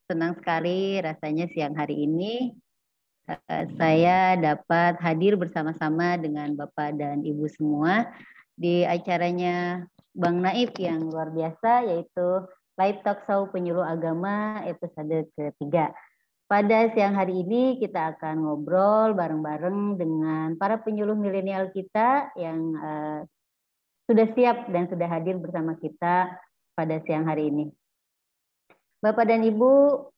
Senang sekali rasanya siang hari ini saya dapat hadir bersama-sama dengan Bapak dan Ibu semua di acaranya Bang Naif yang luar biasa, yaitu Live Talk Show Penyuluh Agama episode ketiga. Pada siang hari ini kita akan ngobrol bareng-bareng dengan para penyuluh milenial kita yang sudah siap dan sudah hadir bersama kita pada siang hari ini. Bapak dan Ibu,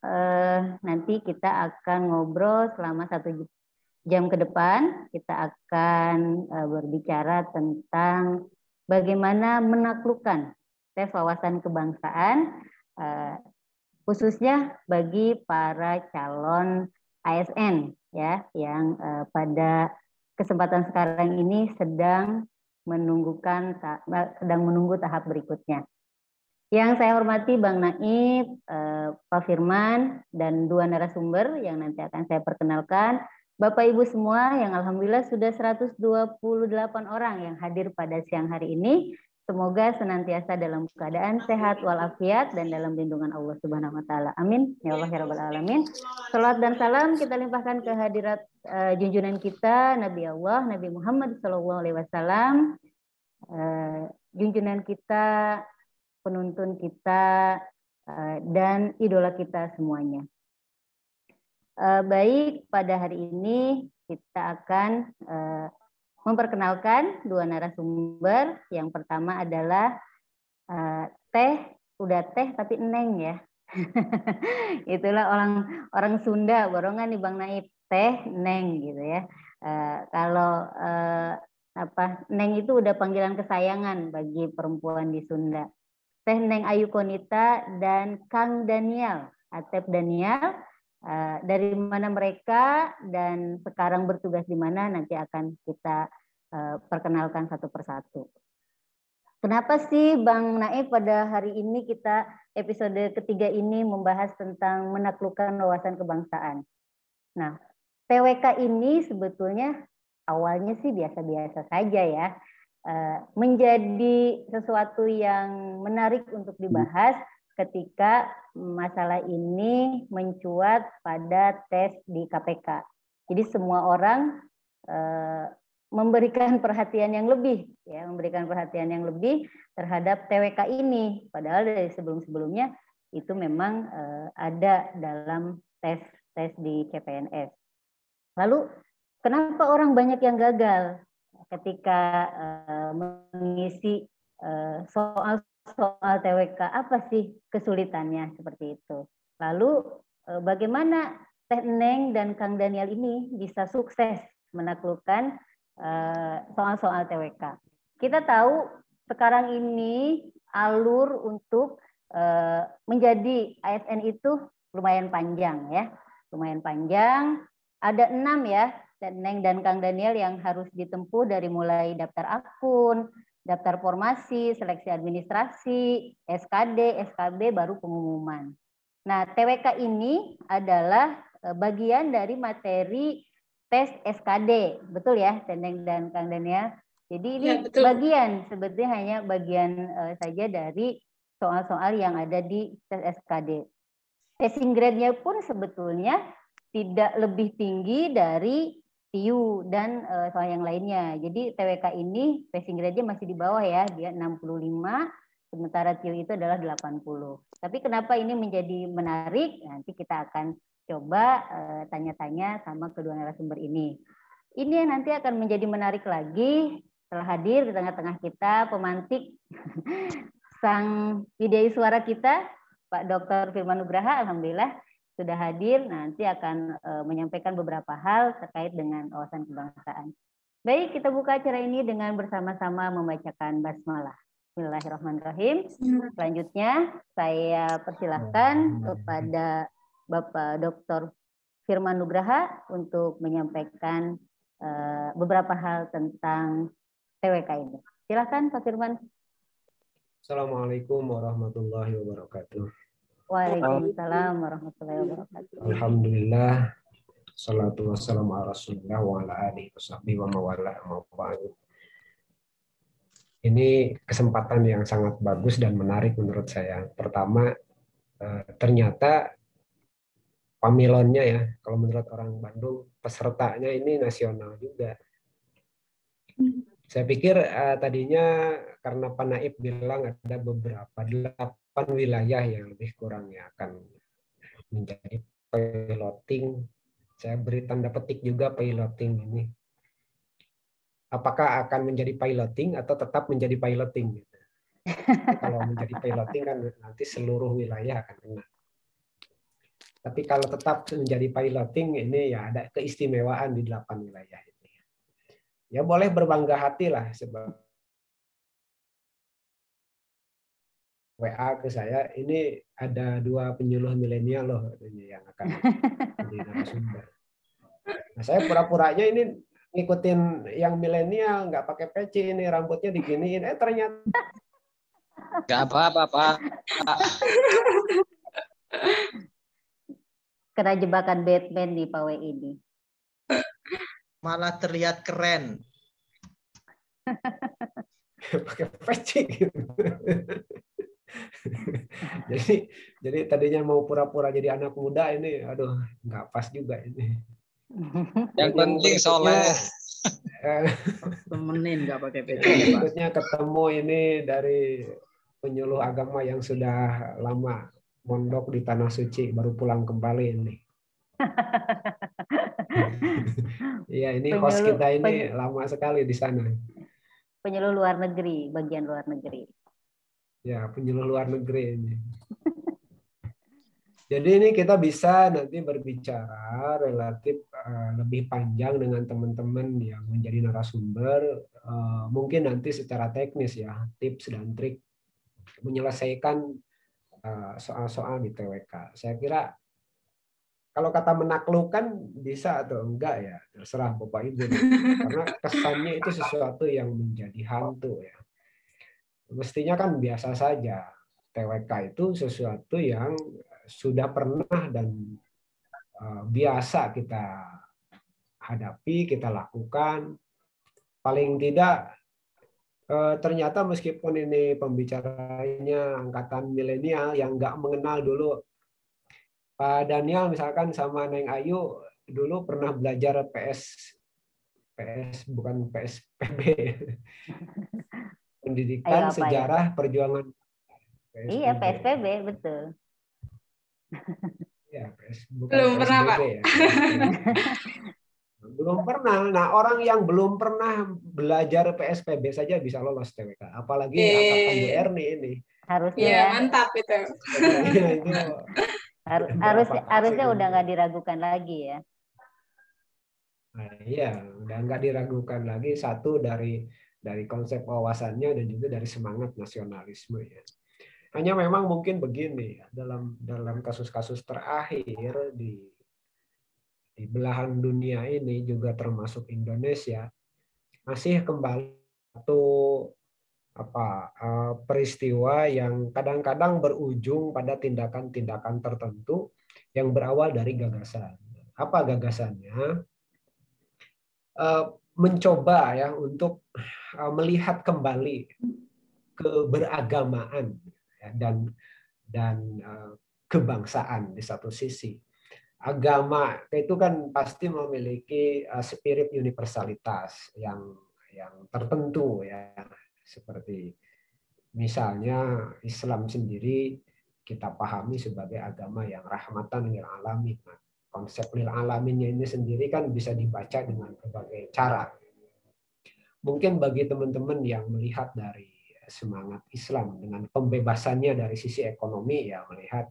nanti kita akan ngobrol selama 1 jam ke depan. Kita akan berbicara tentang bagaimana menaklukkan tes wawasan kebangsaan, khususnya bagi para calon ASN ya, yang pada kesempatan sekarang ini sedang menunggu tahap berikutnya. Yang saya hormati Bang Naif, Pak Firman, dan 2 narasumber yang nanti akan saya perkenalkan. Bapak Ibu semua yang alhamdulillah sudah 128 orang yang hadir pada siang hari ini. Semoga senantiasa dalam keadaan sehat walafiat dan dalam lindungan Allah Subhanahu wa taala. Amin. Ya Allah ya rabbal alamin. Salawat dan salam kita limpahkan ke hadirat junjungan kita Nabi Allah Nabi Muhammad sallallahu alaihi wasallam. Junjungan kita, penuntun kita, dan idola kita semuanya. Baik, pada hari ini kita akan memperkenalkan 2 narasumber. Yang pertama adalah udah teh tapi Neng ya. Itulah orang Sunda, borongan nih Bang Naif, teh Neng gitu ya. Kalau Neng itu udah panggilan kesayangan bagi perempuan di Sunda. Teh Neng Ayu Konita dan Kang Daniel, Atep Daniel, dari mana mereka dan sekarang bertugas di mana nanti akan kita perkenalkan satu persatu. Kenapa sih Bang Naif pada hari ini kita episode ketiga ini membahas tentang menaklukkan wawasan kebangsaan? Nah, TWK ini sebetulnya awalnya sih biasa-biasa saja ya. Menjadi sesuatu yang menarik untuk dibahas ketika masalah ini mencuat pada tes di KPK. Jadi semua orang memberikan perhatian yang lebih, ya, terhadap TWK ini. Padahal dari sebelum-sebelumnya itu memang ada dalam tes di CPNS. Lalu kenapa orang banyak yang gagal ketika mengisi soal TWK? Apa sih kesulitannya seperti itu? Lalu bagaimana Teh Neng dan Kang Daniel ini bisa sukses menaklukkan soal-soal TWK? Kita tahu sekarang ini alur untuk menjadi ASN itu lumayan panjang ya, lumayan panjang. Ada 6 ya, Neng dan Kang Daniel yang harus ditempuh dari mulai daftar akun, daftar formasi, seleksi administrasi, SKD, SKB, baru pengumuman. Nah, TWK ini adalah bagian dari materi tes SKD, betul ya, Neng dan Kang Daniel? Jadi ini ya, bagian, sebetulnya hanya bagian saja dari soal-soal yang ada di tes SKD. Passing grade-nya pun sebetulnya tidak lebih tinggi dari TIU dan soal yang lainnya. Jadi TWK ini passing grade-nya masih di bawah ya, dia 65, sementara TIU itu adalah 80. Tapi kenapa ini menjadi menarik? Nanti kita akan coba tanya-tanya sama kedua narasumber ini. Ini yang nanti akan menjadi menarik lagi setelah hadir di tengah-tengah kita pemantik sang video suara kita, Pak Dr. Firman Nugraha, alhamdulillah sudah hadir, nanti akan menyampaikan beberapa hal terkait dengan wawasan kebangsaan. Baik, kita buka acara ini dengan bersama-sama membacakan basmalah. Bismillahirrahmanirrahim. Selanjutnya saya persilahkan kepada Bapak Dr. Firman Nugraha untuk menyampaikan beberapa hal tentang TWK ini. Silakan Pak Firman. Assalamualaikum warahmatullahi wabarakatuh. Waalaikumsalam warahmatullahi wabarakatuh. Alhamdulillah, salatu wassalamu ala rasulillah wa ala alihi wa mawala. Ini kesempatan yang sangat bagus dan menarik menurut saya. Pertama, ternyata pamilonnya ya. Kalau menurut orang Bandung, pesertanya ini nasional juga. Saya pikir tadinya karena Pak Naib bilang ada beberapa 8 wilayah yang lebih kurang yang akan menjadi piloting. Saya beri tanda petik juga piloting ini. Apakah akan menjadi piloting atau tetap menjadi piloting? Kalau menjadi piloting kan nanti seluruh wilayah akan kena. Tapi kalau tetap menjadi piloting ini ya ada keistimewaan di 8 wilayah ini. Ya boleh berbangga hati lah sebab WA ke saya, ini ada 2 penyuluh milenial loh yang akan jadi narasumber. Nah, saya pura-puranya ini ngikutin yang milenial, nggak pakai peci ini, rambutnya diginiin. Ternyata nggak apa-apa, Pak. Kena jebakan Batman nih Pak W ini. Malah terlihat keren. pakai peci gitu. jadi tadinya mau pura-pura jadi anak muda ini, aduh nggak pas juga ini. Yang penting soleh. Temenin nggak pakai peci. Berikutnya ketemu ini dari penyuluh agama yang sudah lama mondok di Tanah Suci, baru pulang kembali ini. Iya, ini host kita ini lama sekali di sana. Penyuluh luar negeri, bagian luar negeri. Ya, penyuluh luar negeri ini. Jadi ini kita bisa nanti berbicara relatif lebih panjang dengan teman-teman yang menjadi narasumber. Mungkin nanti secara teknis ya, tips dan trik menyelesaikan soal-soal di TWK. Saya kira kalau kata menaklukkan bisa atau enggak ya, terserah Bapak Ibu. Karena kesannya itu sesuatu yang menjadi hantu ya. Mestinya kan biasa saja. TWK itu sesuatu yang sudah pernah dan biasa kita hadapi, kita lakukan. Paling tidak ternyata meskipun ini pembicaranya angkatan milenial yang nggak mengenal dulu Pak Daniel misalkan sama Neng Ayu dulu pernah belajar PS bukan PSPB. Pendidikan Sejarah Perjuangan. PSPB. Iya, PSPB betul. Ya, bukan belum PSBB pernah, Pak. ya. Belum pernah. Nah, orang yang belum pernah belajar PSPB saja bisa lolos TWK. Apalagi angkatan Bu Erni ini. Harusnya Iya, ya. mantap itu. Ya, itu harusnya udah nggak diragukan lagi ya. Nah, iya, udah nggak diragukan lagi. Satu dari konsep wawasannya dan juga dari semangat nasionalisme ya. Hanya memang mungkin begini dalam kasus-kasus terakhir di belahan dunia ini juga termasuk Indonesia masih kembali satu peristiwa yang kadang-kadang berujung pada tindakan-tindakan tertentu yang berawal dari gagasan. Apa gagasannya? Mencoba ya untuk melihat kembali keberagamaan ya, dan kebangsaan di satu sisi. Agama itu kan pasti memiliki spirit universalitas yang tertentu ya, seperti misalnya Islam sendiri kita pahami sebagai agama yang rahmatan lil alamin. Konsep lil alaminnya ini sendiri kan bisa dibaca dengan berbagai cara. Mungkin bagi teman-teman yang melihat dari semangat Islam dengan pembebasannya dari sisi ekonomi ya, melihat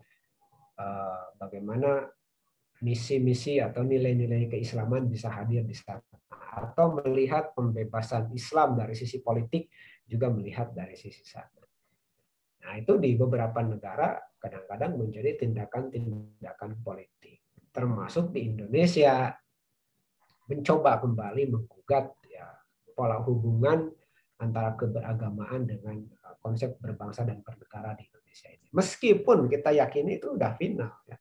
bagaimana misi-misi atau nilai-nilai keislaman bisa hadir di sana, atau melihat pembebasan Islam dari sisi politik juga melihat dari sisi sana. Nah, itu di beberapa negara kadang-kadang menjadi tindakan-tindakan politik, termasuk di Indonesia mencoba kembali menggugat ya pola hubungan antara keberagamaan dengan konsep berbangsa dan bernegara di Indonesia ini. Meskipun kita yakini itu udah final ya.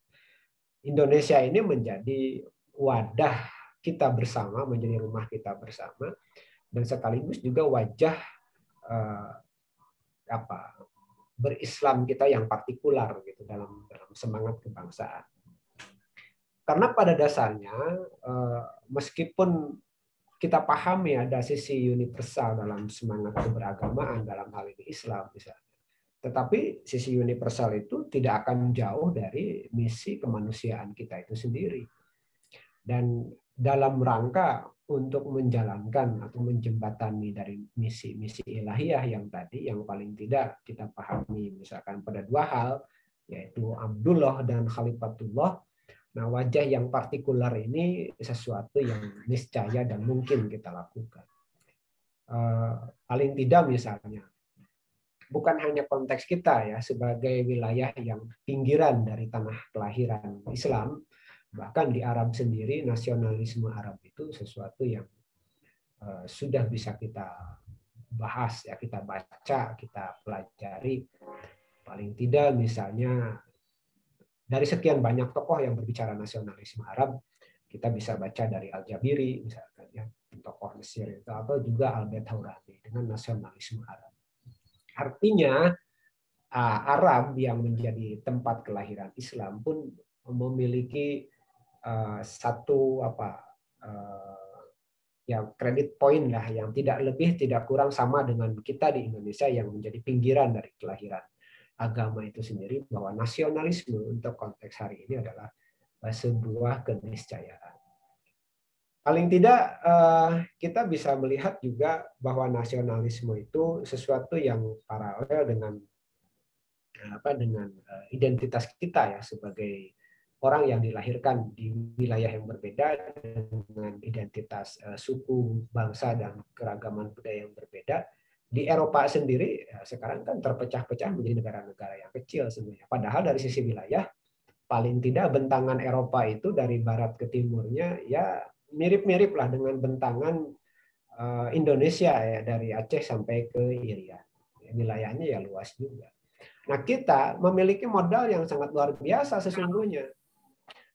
Indonesia ini menjadi wadah kita bersama, menjadi rumah kita bersama, dan sekaligus juga wajah berislam kita yang partikular gitu dalam semangat kebangsaan. Karena pada dasarnya meskipun kita pahami ada sisi universal dalam semangat keberagamaan dalam hal ini Islam misalnya, tetapi sisi universal itu tidak akan jauh dari misi kemanusiaan kita itu sendiri. Dan dalam rangka untuk menjalankan atau menjembatani dari misi-misi ilahiyah yang tadi, yang paling tidak kita pahami misalkan pada dua hal, yaitu Abdullah dan Khalifatullah. Nah, wajah yang partikular ini sesuatu yang niscaya dan mungkin kita lakukan. Paling tidak misalnya, bukan hanya konteks kita ya sebagai wilayah yang pinggiran dari tanah kelahiran Islam, bahkan di Arab sendiri nasionalisme Arab itu sesuatu yang sudah bisa kita bahas ya, kita baca, kita pelajari. Paling tidak misalnya dari sekian banyak tokoh yang berbicara nasionalisme Arab, kita bisa baca dari Al-Jabiri misalkan ya, tokoh Mesir itu, atau juga Al-Betaurani dengan nasionalisme Arab. Artinya Arab yang menjadi tempat kelahiran Islam pun memiliki satu ya kredit poin lah yang tidak lebih tidak kurang sama dengan kita di Indonesia yang menjadi pinggiran dari kelahiran agama itu sendiri, bahwa nasionalisme untuk konteks hari ini adalah sebuah keniscayaan. Paling tidak kita bisa melihat juga bahwa nasionalisme itu sesuatu yang paralel dengan identitas kita ya sebagai orang yang dilahirkan di wilayah yang berbeda dengan identitas suku, bangsa dan keragaman budaya yang berbeda. Di Eropa sendiri sekarang kan terpecah-pecah menjadi negara-negara yang kecil sebenarnya. Padahal dari sisi wilayah paling tidak bentangan Eropa itu dari barat ke timurnya ya mirip-mirip lah dengan bentangan Indonesia ya, dari Aceh sampai ke Irian. Wilayahnya ya luas juga. Nah, kita memiliki modal yang sangat luar biasa sesungguhnya.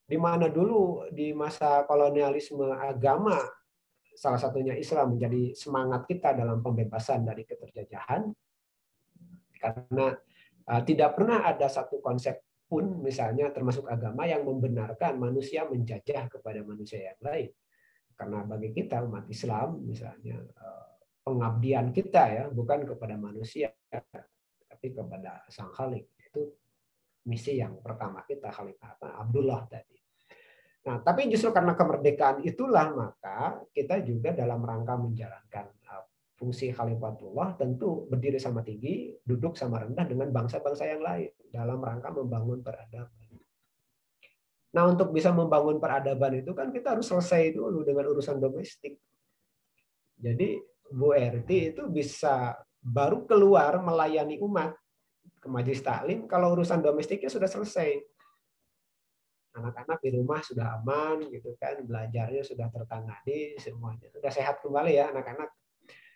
Di mana dulu di masa kolonialisme agama, salah satunya Islam menjadi semangat kita dalam pembebasan dari keterjajahan, karena tidak pernah ada satu konsep pun misalnya termasuk agama yang membenarkan manusia menjajah kepada manusia yang lain. Karena bagi kita umat Islam misalnya pengabdian kita ya bukan kepada manusia tapi kepada Sang Khalik. Itu misi yang pertama kita, Khalifah Abdullah tadi. Nah, tapi justru karena kemerdekaan itulah maka kita juga dalam rangka menjalankan fungsi Khalifatullah tentu berdiri sama tinggi, duduk sama rendah dengan bangsa-bangsa yang lain dalam rangka membangun peradaban. Nah, untuk bisa membangun peradaban itu kan kita harus selesai dulu dengan urusan domestik. Jadi Bu Erti itu bisa baru keluar melayani umat ke Majelis Taklim kalau urusan domestiknya sudah selesai. Anak-anak di rumah sudah aman gitu kan, belajarnya sudah tertangani, semuanya sudah sehat kembali ya anak-anak.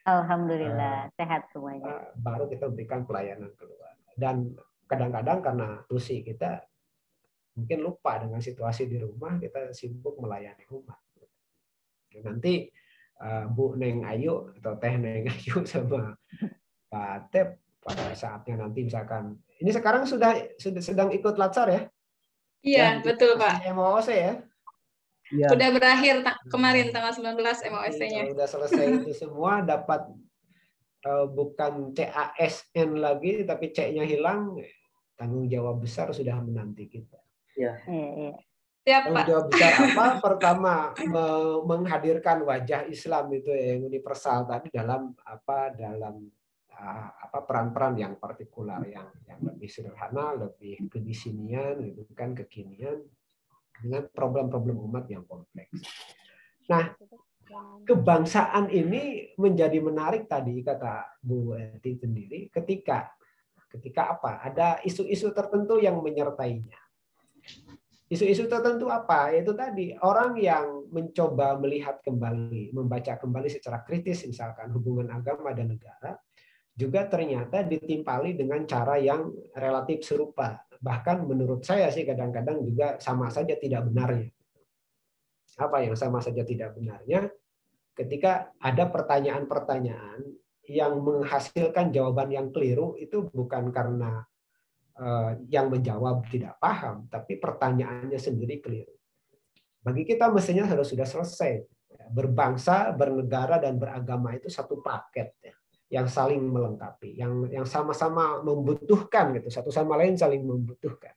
Alhamdulillah sehat semuanya. Baru kita berikan pelayanan keluar. Dan kadang-kadang karena tusi kita mungkin lupa dengan situasi di rumah, kita sibuk melayani umat. Nanti Bu Neng Ayu atau Teh Neng Ayu sama Pak Tep pada saatnya nanti misalkan ini sekarang sudah sedang ikut latsar ya? Iya, betul Pak. MOOC ya? Ya. Udah berakhir kemarin tanggal 19 MOOC-nya. Udah selesai itu semua, dapat bukan CASN lagi tapi C-nya hilang, tanggung jawab besar sudah menanti kita. Iya. Tanggung jawab besar apa? Pertama, menghadirkan wajah Islam itu yang universal tadi dalam peran-peran yang partikular, yang lebih sederhana, lebih kedisinian, gitu kan, kekinian, dengan problem-problem umat yang kompleks. Nah, kebangsaan ini menjadi menarik tadi kata Bu Eti sendiri ketika apa? Ada isu-isu tertentu yang menyertainya. Isu-isu tertentu apa? Itu tadi orang yang mencoba melihat kembali, membaca kembali secara kritis misalkan hubungan agama dan negara, juga ternyata ditimpali dengan cara yang relatif serupa. Bahkan menurut saya sih kadang-kadang juga sama saja tidak benarnya. Apa yang sama saja tidak benarnya? Ketika ada pertanyaan-pertanyaan yang menghasilkan jawaban yang keliru, itu bukan karena yang menjawab tidak paham, tapi pertanyaannya sendiri keliru. Bagi kita mestinya sudah selesai. Berbangsa, bernegara, dan beragama itu satu paket ya, yang saling melengkapi, yang sama-sama membutuhkan gitu, satu sama lain saling membutuhkan.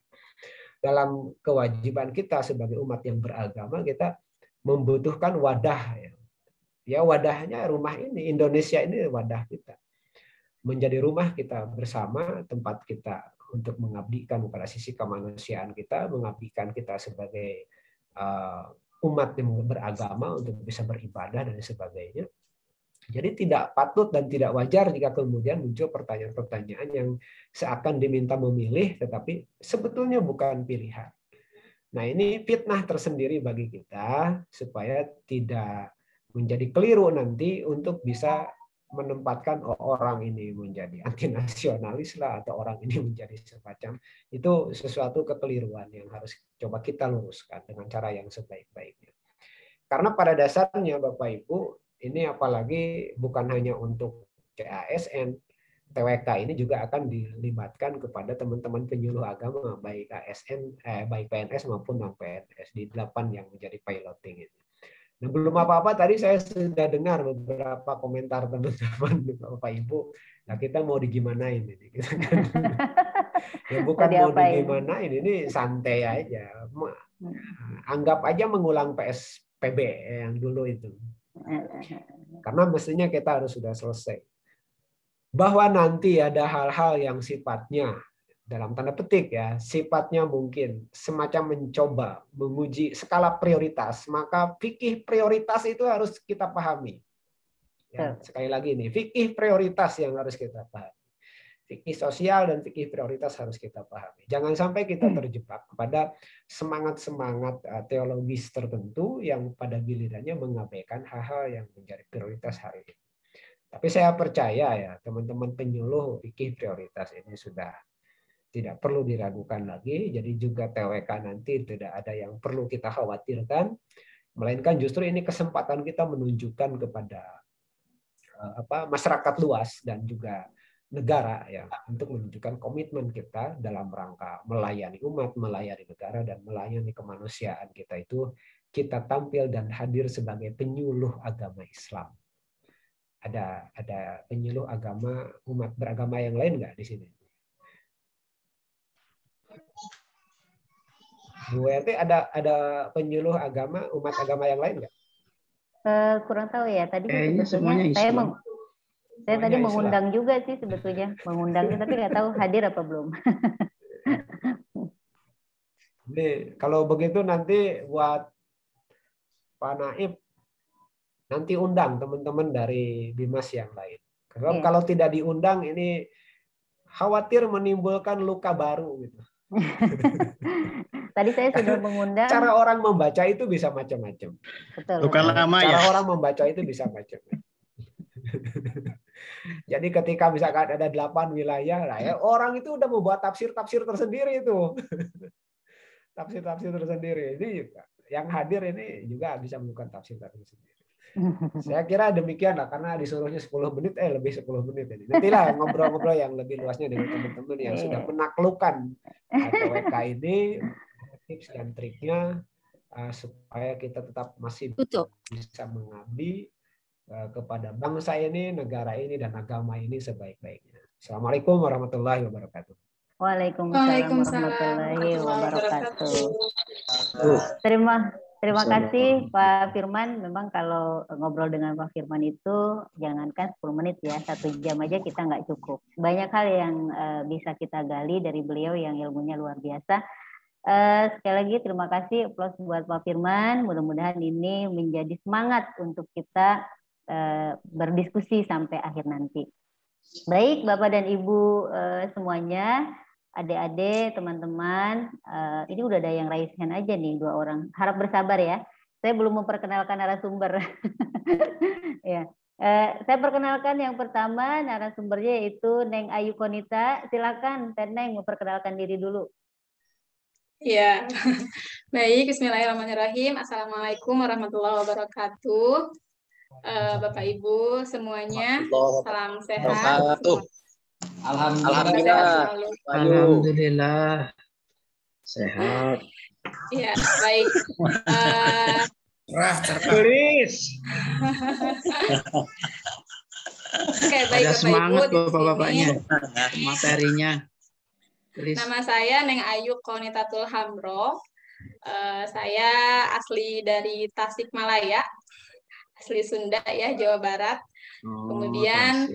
Dalam kewajiban kita sebagai umat yang beragama, kita membutuhkan wadah ya. Ya wadahnya rumah ini, Indonesia ini wadah kita. Menjadi rumah kita bersama, tempat kita untuk mengabdikan pada sisi kemanusiaan kita, mengabdikan kita sebagai umat yang beragama untuk bisa beribadah dan sebagainya. Jadi tidak patut dan tidak wajar jika kemudian muncul pertanyaan-pertanyaan yang seakan diminta memilih, tetapi sebetulnya bukan pilihan. Nah, ini fitnah tersendiri bagi kita supaya tidak menjadi keliru nanti untuk bisa menempatkan orang ini menjadi anti nasionalis lah, atau orang ini menjadi semacam, itu sesuatu kekeliruan yang harus coba kita luruskan dengan cara yang sebaik-baiknya. Karena pada dasarnya Bapak Ibu, ini apalagi bukan hanya untuk CASN, TWK ini juga akan dilibatkan kepada teman-teman penyuluh agama, baik ASN, baik PNS maupun non PNS di 8 yang menjadi piloting ini. Nah, belum apa-apa tadi saya sudah dengar beberapa komentar teman-teman Bapak Ibu. Nah, kita mau digimanain ini? Ya bukan mau digimanain, ini santai aja. Anggap aja mengulang PSBB yang dulu itu. Karena mestinya kita harus sudah selesai. Bahwa nanti ada hal-hal yang sifatnya dalam tanda petik ya, sifatnya mungkin semacam mencoba menguji skala prioritas, maka fikih prioritas itu harus kita pahami. Ya, sekali lagi nih, fikih prioritas yang harus kita pahami. Fikih sosial dan fikih prioritas harus kita pahami. Jangan sampai kita terjebak kepada semangat-semangat teologis tertentu yang pada gilirannya mengabaikan hal-hal yang menjadi prioritas hari ini. Tapi saya percaya ya, teman-teman penyuluh fikih prioritas ini sudah tidak perlu diragukan lagi, jadi juga TWK nanti tidak ada yang perlu kita khawatirkan, melainkan justru ini kesempatan kita menunjukkan kepada masyarakat luas dan juga negara ya, untuk menunjukkan komitmen kita dalam rangka melayani umat, melayani negara, dan melayani kemanusiaan kita itu, kita tampil dan hadir sebagai penyuluh agama Islam. Ada penyuluh agama umat beragama yang lain nggak di sini? Bu RT ada penyuluh agama umat agama yang lain nggak? Kurang tahu ya. Tadi semuanya saya tadi mengundang juga sih sebetulnya, mengundangnya tapi nggak tahu hadir apa belum. Jadi kalau begitu nanti buat Pak Naib nanti undang teman-teman dari Bimas yang lain. Kalau tidak diundang ini khawatir menimbulkan luka baru gitu. Tadi saya sudah mengundang. Cara orang membaca itu bisa macam-macam. Bukan lama ya. Cara orang membaca itu bisa macam-macam. Jadi ketika misalkan ada 8 wilayah, lah ya orang itu udah membuat tafsir-tafsir tersendiri itu. Tafsir-tafsir tersendiri. Ini yang hadir ini juga bisa melakukan tafsir-tafsir sendiri. Saya kira demikian lah, karena disuruhnya 10 menit, lebih 10 menit ini. Nantilah ngobrol-ngobrol yang lebih luasnya dengan teman-teman yang sudah menaklukkan TWK ini, tips dan triknya supaya kita tetap masih bisa mengabdi kepada bangsa ini, negara ini, dan agama ini sebaik-baiknya. Assalamualaikum warahmatullahi wabarakatuh. Waalaikumsalam warahmatullahi wabarakatuh. Terima kasih Pak Firman. Memang kalau ngobrol dengan Pak Firman itu jangankan 10 menit ya, 1 jam aja kita nggak cukup. Banyak hal yang bisa kita gali dari beliau yang ilmunya luar biasa. Sekali lagi terima kasih applause buat Pak Firman. Mudah-mudahan ini menjadi semangat untuk kita berdiskusi sampai akhir nanti. Baik Bapak dan Ibu semuanya, adik-adik, teman-teman, ini udah ada yang raise hand aja nih 2 orang. Harap bersabar ya. Saya belum memperkenalkan narasumber. Ya. Saya perkenalkan yang pertama narasumbernya yaitu Neng Ayu Konita. Silakan Teh Neng memperkenalkan diri dulu. Ya, baik. Bismillahirrahmanirrahim. Assalamualaikum warahmatullahi wabarakatuh. Bapak Ibu semuanya, salam sehat. Alhamdulillah. Alhamdulillah. Sehat. Iya, baik. Tulis. Oke, baik Ada Bapak semangat Ibu di bapak-bapaknya. sini. Materinya. Tulis. Nama saya Neng Ayu Konitatul Hamro. Saya asli dari Tasikmalaya, asli Sunda ya, Jawa Barat. Kemudian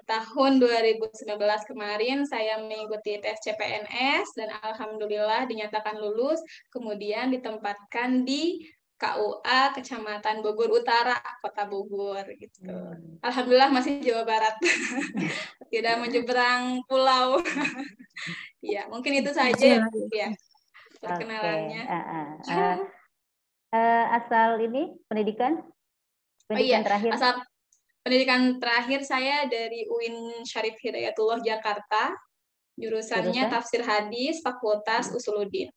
tahun 2019 kemarin saya mengikuti tes CPNS dan alhamdulillah dinyatakan lulus. Kemudian ditempatkan di KUA Kecamatan Bogor Utara, Kota Bogor gitu. Alhamdulillah masih Jawa Barat. Tidak menyeberang pulau. Ya, mungkin itu saja ya perkenalannya. Asal ini pendidikan? Oh iya, terakhir. asal pendidikan terakhir saya dari UIN Syarif Hidayatullah Jakarta, jurusannya Tafsir Hadis, Fakultas Usuluddin.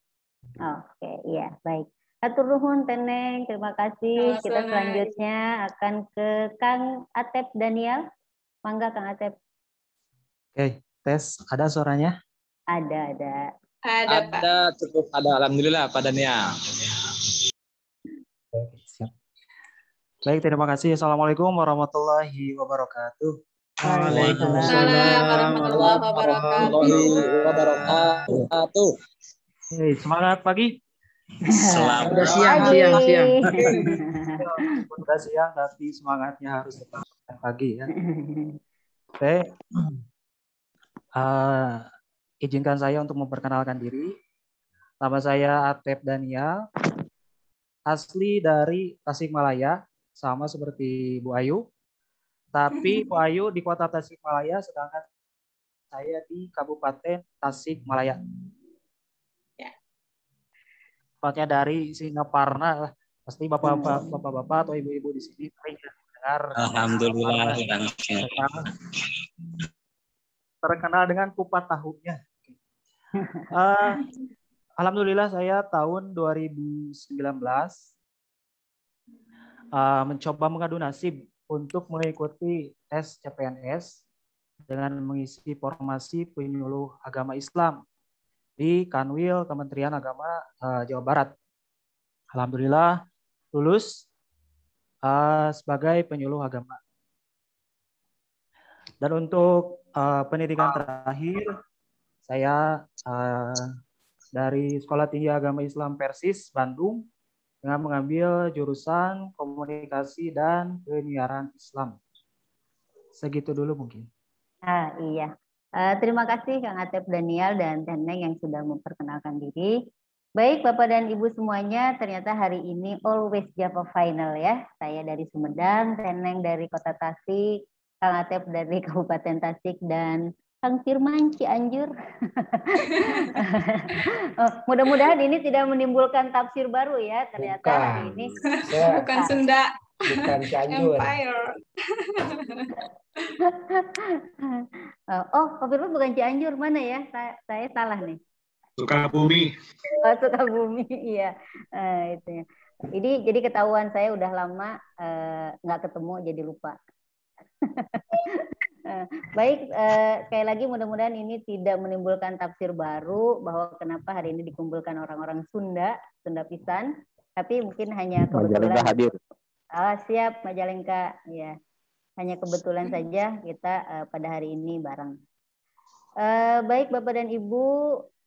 Oke, iya, baik. Hatur nuhun Teneng, terima kasih. Kita selanjutnya akan ke Kang Atep Daniel. Mangga Kang Atep. Oke, tes. Ada suaranya? Ada. Ada, cukup ada. Alhamdulillah, Pak Daniel. Siap. Baik, terima kasih. Assalamualaikum warahmatullahi wabarakatuh. Waalaikumsalam warahmatullahi wabarakatuh. Hey, semangat pagi. Udah siang. Udah siang, tapi semangatnya harus tetap pagi ya. Oke. Izinkan saya untuk memperkenalkan diri. Nama saya Atep Daniel, asli dari Tasikmalaya, sama seperti Bu Ayu. Tapi Bu Ayu di kota Tasikmalaya, sedangkan saya di Kabupaten Tasikmalaya. Tepatnya dari Singaparna. Pasti bapak-bapak atau ibu-ibu di sini sering dengar. Alhamdulillah. Terkenal dengan kupat tahunya. Alhamdulillah saya tahun 2019 mencoba mengadu nasib untuk mengikuti tes CPNS dengan mengisi formasi penyuluh agama Islam di Kanwil Kementerian Agama Jawa Barat. Alhamdulillah lulus sebagai penyuluh agama. Dan untuk pendidikan terakhir, saya dari Sekolah Tinggi Agama Islam Persis, Bandung, dengan mengambil jurusan komunikasi dan penyiaran Islam. Segitu dulu mungkin. Iya. Terima kasih Kang Atep Daniel dan Teneng yang sudah memperkenalkan diri. Baik Bapak dan Ibu semuanya, ternyata hari ini always Java final ya. Saya dari Sumedang, Teneng dari Kota Tasik, Kang Atep dari Kabupaten Tasik, dan Kang Firman Cianjur. Mudah-mudahan ini tidak menimbulkan tafsir baru ya. Ternyata hari ini bukan Sunda, bukan Cianjur. Empire. Oh, Pak Firman bukan Cianjur, mana ya? Saya salah nih. Sukabumi. Oh, Sukabumi, iya. Itu ya. Jadi ketahuan saya udah lama nggak ketemu, jadi lupa. Baik, sekali lagi mudah-mudahan ini tidak menimbulkan tafsir baru bahwa kenapa hari ini dikumpulkan orang-orang Sunda pisan, tapi mungkin hanya kebetulan. Majalengka hadir. Siap, Majalengka, ya. Hanya kebetulan saja kita pada hari ini bareng. Baik Bapak dan Ibu,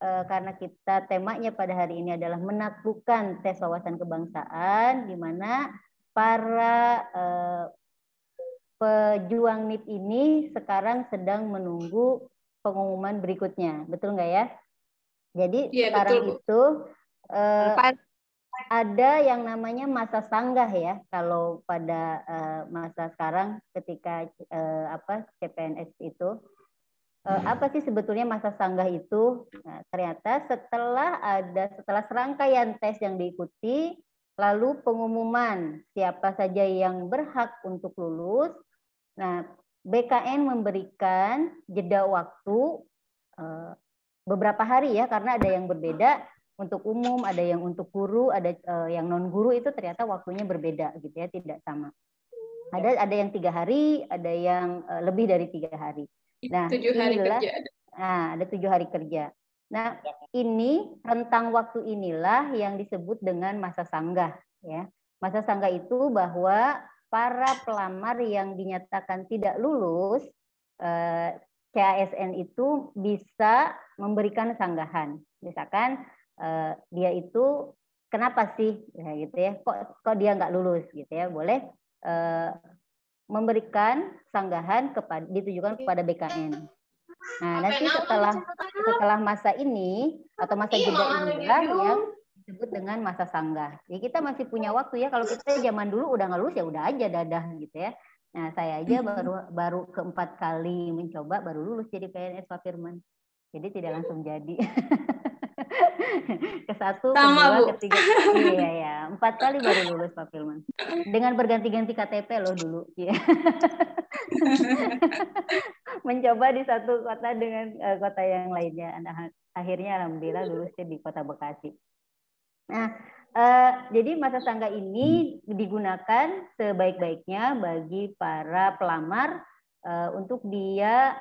karena kita temanya pada hari ini adalah menaklukkan tes wawasan kebangsaan, di mana para pejuang NIP ini sekarang sedang menunggu pengumuman berikutnya, betul nggak ya? Jadi sekarang betul. Itu ada yang namanya masa sanggah ya. Kalau pada masa sekarang ketika CPNS itu apa sih sebetulnya masa sanggah itu? Nah, ternyata setelah serangkaian tes yang diikuti, lalu pengumuman siapa saja yang berhak untuk lulus. Nah, BKN memberikan jeda waktu beberapa hari ya, karena ada yang berbeda untuk umum, ada yang untuk guru, ada yang non guru itu ternyata waktunya berbeda gitu ya, tidak sama. Ada yang 3 hari, ada yang lebih dari 3 hari. Nah, 7 hari kerja. Nah, ada 7 hari kerja. Nah, ini rentang waktu inilah yang disebut dengan masa sanggah, ya. Masa sanggah itu bahwa para pelamar yang dinyatakan tidak lulus CASN itu bisa memberikan sanggahan. Misalkan dia itu kenapa sih, ya, gitu ya? Kok dia nggak lulus, gitu ya? Boleh memberikan sanggahan ditujukan kepada BKN. Nah, nanti setelah masa ini atau masa jeda inilah yang disebut dengan masa sanggah. Ya, kita masih punya waktu ya. Kalau kita zaman dulu udah nggak lulus ya udah aja dadah gitu ya. Nah, saya aja baru keempat kali mencoba baru lulus jadi PNS Pak Firman. Jadi tidak langsung jadi. Ke satu, kedua, ketiga, iya ya, 4 kali baru lulus Pak Firman. Dengan berganti-ganti KTP loh dulu. Ya. Mencoba di satu kota dengan kota yang lainnya. Akhirnya alhamdulillah lulusnya di Kota Bekasi. Nah, jadi masa sanggah ini digunakan sebaik-baiknya bagi para pelamar untuk dia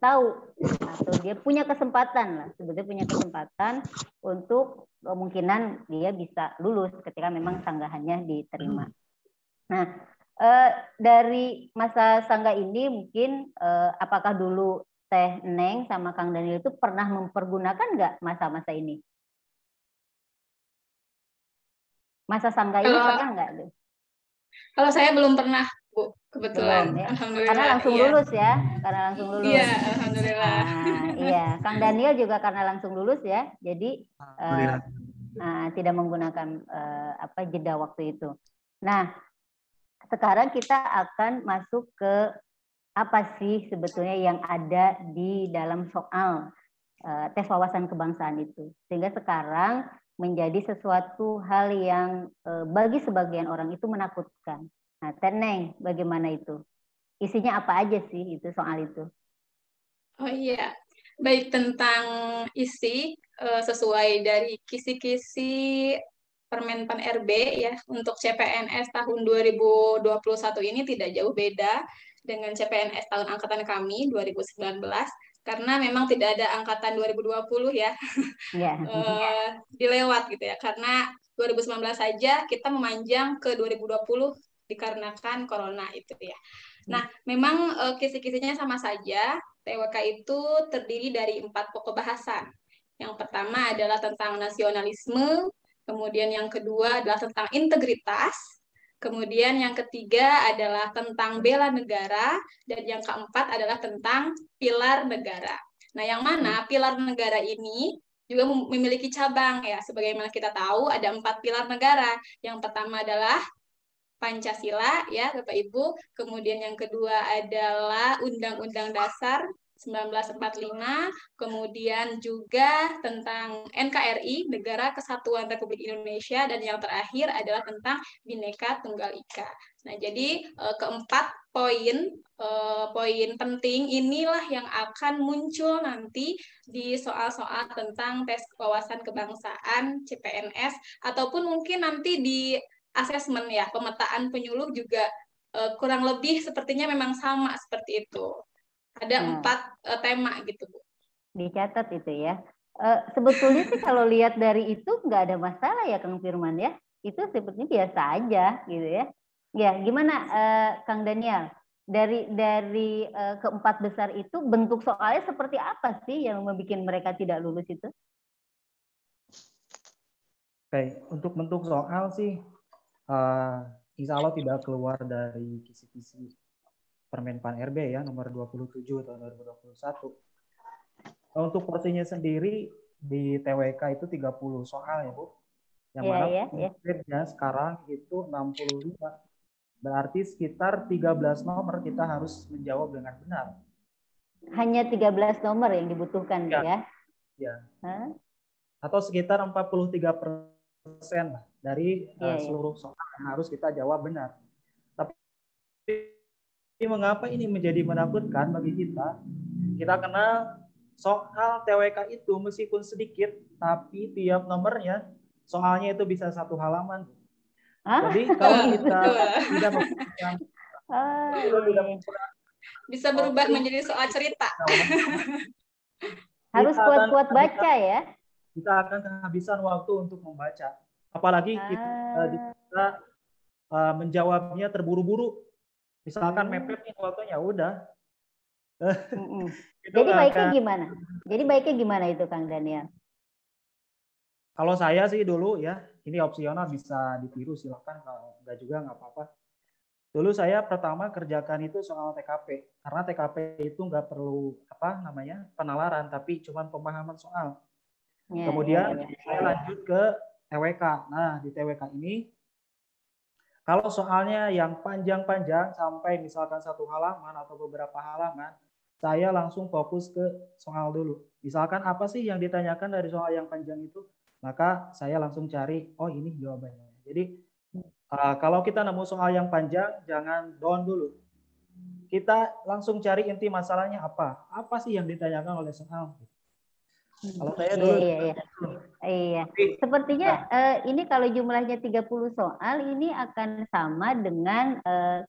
tahu atau dia punya kesempatan lah, sebetulnya punya kesempatan untuk kemungkinan dia bisa lulus ketika memang sanggahannya diterima. Nah, dari masa sanggah ini mungkin apakah dulu Teh Neng sama Kang Daniel itu pernah mempergunakan nggak masa-masa ini? Masa sanggah ini pernah nggak? Kalau saya belum pernah, Bu, kebetulan. Belum, ya? Alhamdulillah. Karena langsung lulus ya, karena langsung lulus. Iya, alhamdulillah. Iya, Kang Daniel juga karena langsung lulus ya, jadi tidak menggunakan jeda waktu itu. Nah, sekarang kita akan masuk ke apa sih sebetulnya yang ada di dalam soal tes wawasan kebangsaan itu, sehingga sekarang menjadi sesuatu hal yang bagi sebagian orang itu menakutkan. Nah, Teneng, bagaimana itu? Isinya apa aja sih itu soal itu? Oh iya, baik, tentang isi sesuai dari kisi-kisi Permenpan RB ya untuk CPNS tahun 2021 ini tidak jauh beda dengan CPNS tahun angkatan kami 2019 karena memang tidak ada angkatan 2020 ya. Dilewat gitu ya, karena 2019 saja kita memanjang ke 2020 dikarenakan corona itu ya. Nah, memang kisi-kisinya sama saja. TWK itu terdiri dari 4 pokok bahasan. Yang pertama adalah tentang nasionalisme, kemudian yang kedua adalah tentang integritas, kemudian yang ketiga adalah tentang bela negara, dan yang keempat adalah tentang pilar negara. Nah, yang mana pilar negara ini juga memiliki cabang ya, sebagaimana kita tahu ada 4 pilar negara. Yang pertama adalah Pancasila ya Bapak Ibu, kemudian yang kedua adalah Undang-Undang Dasar 1945, kemudian juga tentang NKRI, Negara Kesatuan Republik Indonesia, dan yang terakhir adalah tentang Bhinneka Tunggal Ika. Nah, jadi keempat poin penting inilah yang akan muncul nanti di soal-soal tentang tes wawasan kebangsaan CPNS, ataupun mungkin nanti di asesmen ya, pemetaan penyuluh juga kurang lebih sepertinya memang sama seperti itu. Ada 4 tema gitu, Bu. Dicatat itu ya. Sebetulnya sih kalau lihat dari itu nggak ada masalah ya Kang Firman ya. Itu sebetulnya biasa aja gitu ya. Ya, gimana Kang Daniel? Dari keempat besar itu bentuk soalnya seperti apa sih yang membuat mereka tidak lulus itu? Oke, untuk bentuk soal sih insya Allah tidak keluar dari kisi-kisi Permenpan RB ya nomor 27 tahun 2021. Untuk porsinya sendiri di TWK itu 30 soal ya Bu. Yang mana konkretnya sekarang itu 65. Berarti sekitar 13 nomor kita harus menjawab dengan benar. Hanya 13 nomor yang dibutuhkan ya? Ya. Atau sekitar 43% dari seluruh soal yang harus kita jawab benar. Tapi mengapa ini menjadi menakutkan bagi kita? Kita kenal soal TWK itu meskipun sedikit, tapi tiap nomornya soalnya itu bisa 1 halaman. Jadi kalau kita tidak mempunyai bisa berubah menjadi soal cerita. Harus kita kuat-kuat baca ya. kita akan kehabisan waktu untuk membaca. Apalagi kita menjawabnya terburu-buru. Misalkan mepet nih waktunya, udah. Jadi baiknya gimana? Jadi baiknya gimana itu Kang Daniel? Kalau saya sih dulu ya, ini opsional bisa ditiru silakan, kalau enggak juga nggak apa-apa. Dulu saya pertama kerjakan itu soal TKP, karena TKP itu nggak perlu penalaran, tapi cuma pemahaman soal. Kemudian saya lanjut ke TWK. Nah di TWK ini kalau soalnya yang panjang-panjang sampai misalkan 1 halaman atau beberapa halaman, saya langsung fokus ke soal dulu. Misalkan apa sih yang ditanyakan dari soal yang panjang itu, maka saya langsung cari, oh ini jawabannya. Jadi kalau kita nemu soal yang panjang, jangan down dulu. Kita langsung cari inti masalahnya apa. Apa sih yang ditanyakan oleh soal. Kalau saya dulu. Iya. Sepertinya ini kalau jumlahnya 30 soal, ini akan sama dengan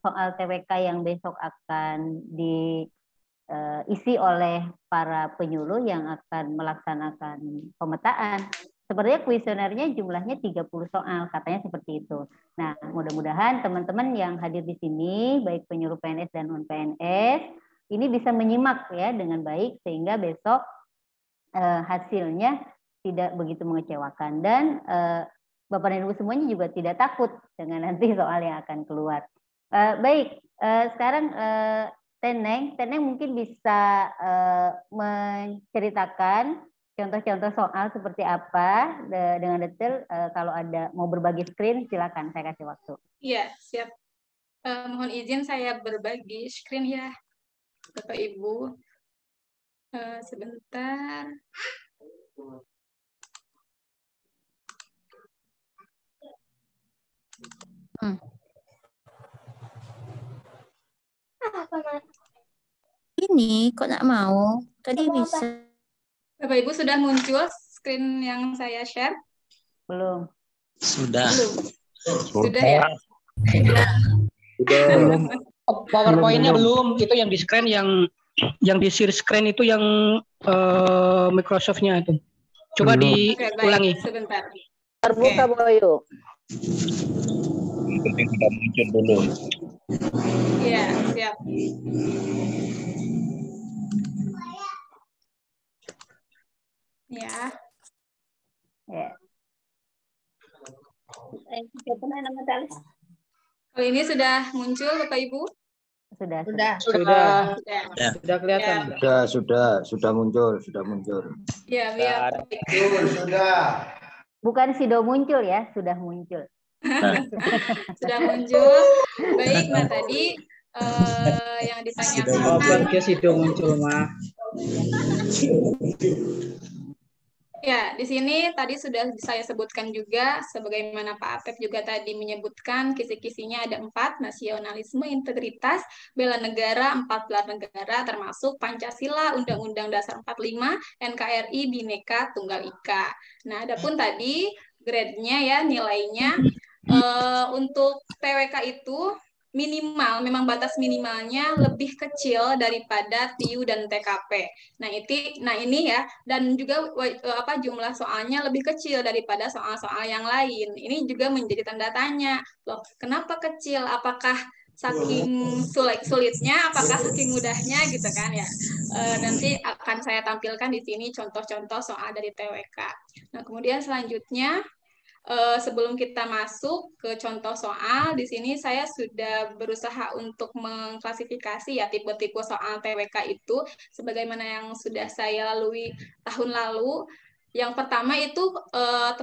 soal TWK yang besok akan diisi oleh para penyuluh yang akan melaksanakan pemetaan. Sepertinya kuesionernya jumlahnya 30 soal, katanya seperti itu. Nah, mudah-mudahan teman-teman yang hadir di sini, baik penyuluh PNS dan non-PNS, ini bisa menyimak ya dengan baik sehingga besok hasilnya tidak begitu mengecewakan. Dan Bapak dan Ibu semuanya juga tidak takut dengan nanti soal yang akan keluar. Baik, sekarang Teneng mungkin bisa menceritakan contoh-contoh soal seperti apa dengan detail. Kalau ada mau berbagi screen, silakan, saya kasih waktu. Iya, siap. Mohon izin saya berbagi screen ya, Bapak Ibu. Sebentar. Ini kok nggak mau? Tadi bisa. Bapak Ibu sudah muncul screen yang saya share? Belum. Sudah. Sudah ya? Belum. PowerPoint-nya belum. Itu yang di screen, yang di share screen itu yang Microsoft-nya itu. Coba diulangi. Sebentar. Terbuka Boyo. Penting sudah muncul dulu. Iya, siap. Ya. Kalau ini sudah muncul Bapak Ibu? Sudah kelihatan. Sudah muncul. Ya, biar. Sudah. Bukan Sido muncul ya, sudah muncul. Sudah muncul. Baik, nah tadi yang ditanyakan. Sido muncul mah. Ya, di sini tadi sudah saya sebutkan juga, sebagaimana Pak Apep juga tadi menyebutkan, kisi-kisinya ada 4, nasionalisme, integritas, bela negara, 4 pilar negara, termasuk Pancasila, Undang-Undang Dasar 45, NKRI, Bhinneka Tunggal Ika. Nah, adapun tadi grade-nya ya, nilainya, untuk TWK itu minimal, memang batas minimalnya lebih kecil daripada TIU dan TKP. Nah ini ya, dan juga jumlah soalnya lebih kecil daripada soal-soal yang lain. Ini juga menjadi tanda tanya. Loh, kenapa kecil? Apakah saking sulitnya, apakah saking mudahnya gitu kan ya? Nanti akan saya tampilkan di sini contoh-contoh soal dari TWK. Nah, kemudian selanjutnya sebelum kita masuk ke contoh soal, di sini saya sudah berusaha untuk mengklasifikasi ya tipe-tipe soal TWK itu, sebagaimana yang sudah saya lalui tahun lalu. Yang pertama itu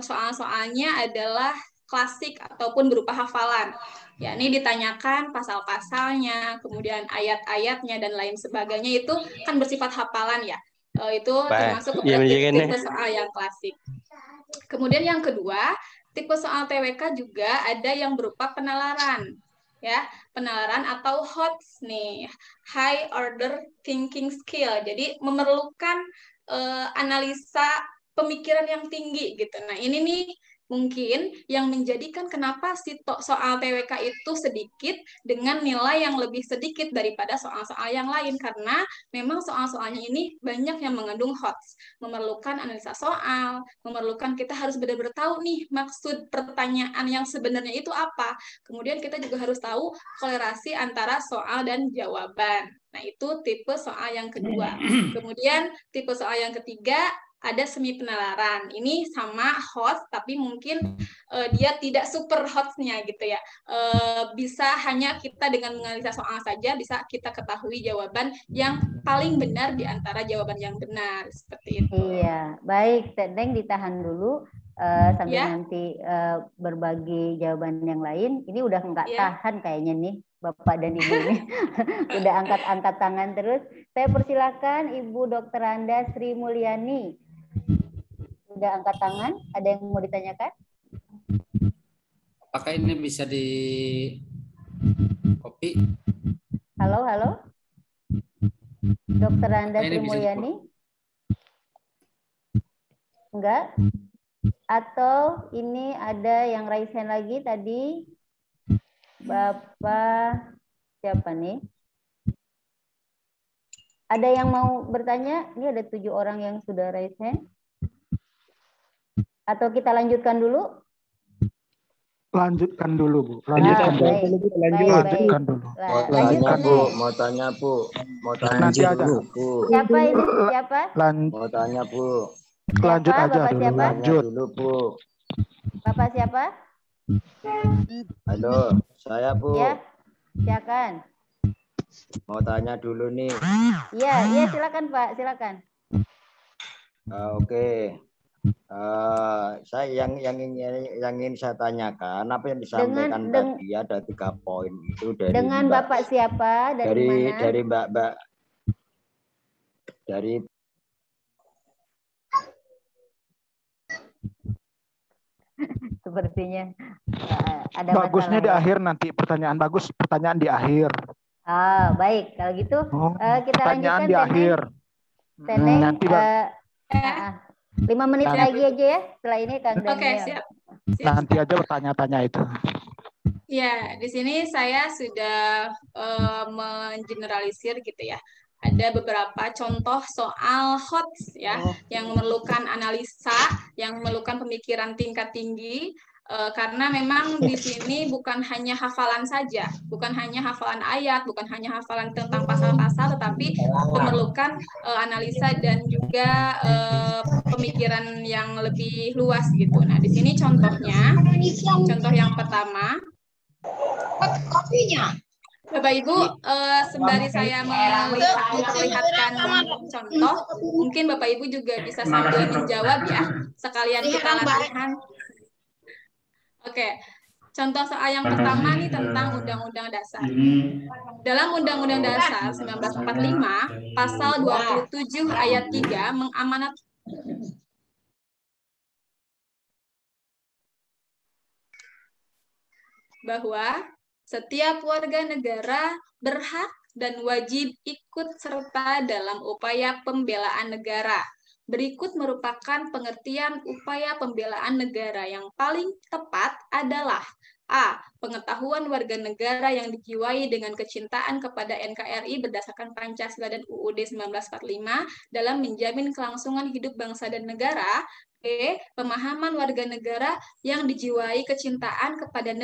soal-soalnya adalah klasik ataupun berupa hafalan. Ya, ini ditanyakan pasal-pasalnya, kemudian ayat-ayatnya dan lain sebagainya itu kan bersifat hafalan ya. Itu termasuk tipe soal yang klasik. Kemudian yang kedua, tipe soal TWK juga ada yang berupa penalaran, ya, penalaran atau HOTS nih, High Order Thinking Skill. Jadi memerlukan analisa pemikiran yang tinggi gitu. Nah ini nih mungkin yang menjadikan kenapa soal TWK itu sedikit dengan nilai yang lebih sedikit daripada soal-soal yang lain, karena memang soal-soalnya ini banyak yang mengandung HOTS, memerlukan analisa soal, memerlukan kita harus benar-benar tahu nih maksud pertanyaan yang sebenarnya itu apa. Kemudian kita juga harus tahu kolerasi antara soal dan jawaban. Nah, itu tipe soal yang kedua. Kemudian tipe soal yang ketiga ada semi penalaran. Ini sama hot, tapi mungkin dia tidak super hotnya gitu ya. Bisa hanya kita dengan menganalisa soal saja bisa kita ketahui jawaban yang paling benar di antara jawaban yang benar. Seperti itu. Iya, baik. Neng ditahan dulu sambil nanti berbagi jawaban yang lain. Ini udah nggak tahan kayaknya nih. Bapak dan Ibu ini udah angkat-angkat tangan terus. Saya persilakan Ibu Dr. Anda Sri Mulyani. Udah angkat tangan, ada yang mau ditanyakan? Apakah ini bisa di copy? Halo, halo. Dr. Anda Sri Mulyani? Enggak? Atau ini ada yang raise hand lagi tadi? Bapak siapa nih? Ada yang mau bertanya? Ini ada 7 orang yang sudah raise hand. Atau kita lanjutkan dulu? Lanjutkan dulu, Bu. Lanjutkan dulu. Lanjutkan dulu. Lanjutkan, Bu. Mau tanya, Bu. Mau tanya nanti aja. dulu, Bu. Siapa ini? Siapa? Mau tanya, Bu. Lanjut siapa? aja Bapak dulu. siapa? Lanjut dulu, Bu. Bapak siapa? Halo, saya, Bu. Ya, silakan. Mau tanya dulu nih. Iya, silakan Pak, silakan. Oke. Saya yang ingin saya tanyakan apa yang disampaikan tadi ada 3 poin itu dari dengan Mbak, Bapak siapa dari mana? Dari Mbak dari Sepertinya ada bagusnya masalah, di akhir nanti pertanyaan di akhir. Ah, baik. Kalau gitu kita pertanyaan lanjutkan di akhir. Teneng, Nanti 5 menit lagi aja ya. Setelah ini Kang Daniel. Oke, siap. Nanti aja bertanya-tanya itu. Ya, di sini saya sudah mengeneralisir gitu ya. Ada beberapa contoh soal HOTS ya, yang memerlukan analisa, yang memerlukan pemikiran tingkat tinggi, karena memang di sini bukan hanya hafalan saja, bukan hanya hafalan ayat, bukan hanya hafalan tentang pasal-pasal, tetapi memerlukan analisa dan juga pemikiran yang lebih luas gitu. Nah, di sini contohnya, contoh yang pertama, Bapak Ibu, sembari saya memperlihatkan contoh, mungkin Bapak Ibu juga bisa sambil menjawab ya, sekalian kita latihan. Oke, contoh soal yang pertama nih tentang Undang-Undang Dasar. Dalam Undang-Undang Dasar 1945, pasal 27 ayat 3 mengamanat bahwa setiap warga negara berhak dan wajib ikut serta dalam upaya pembelaan negara. Berikut merupakan pengertian upaya pembelaan negara yang paling tepat adalah A. Pengetahuan warga negara yang dijiwai dengan kecintaan kepada NKRI berdasarkan Pancasila dan UUD 1945 dalam menjamin kelangsungan hidup bangsa dan negara. B. Pemahaman warga negara yang dijiwai kecintaan kepada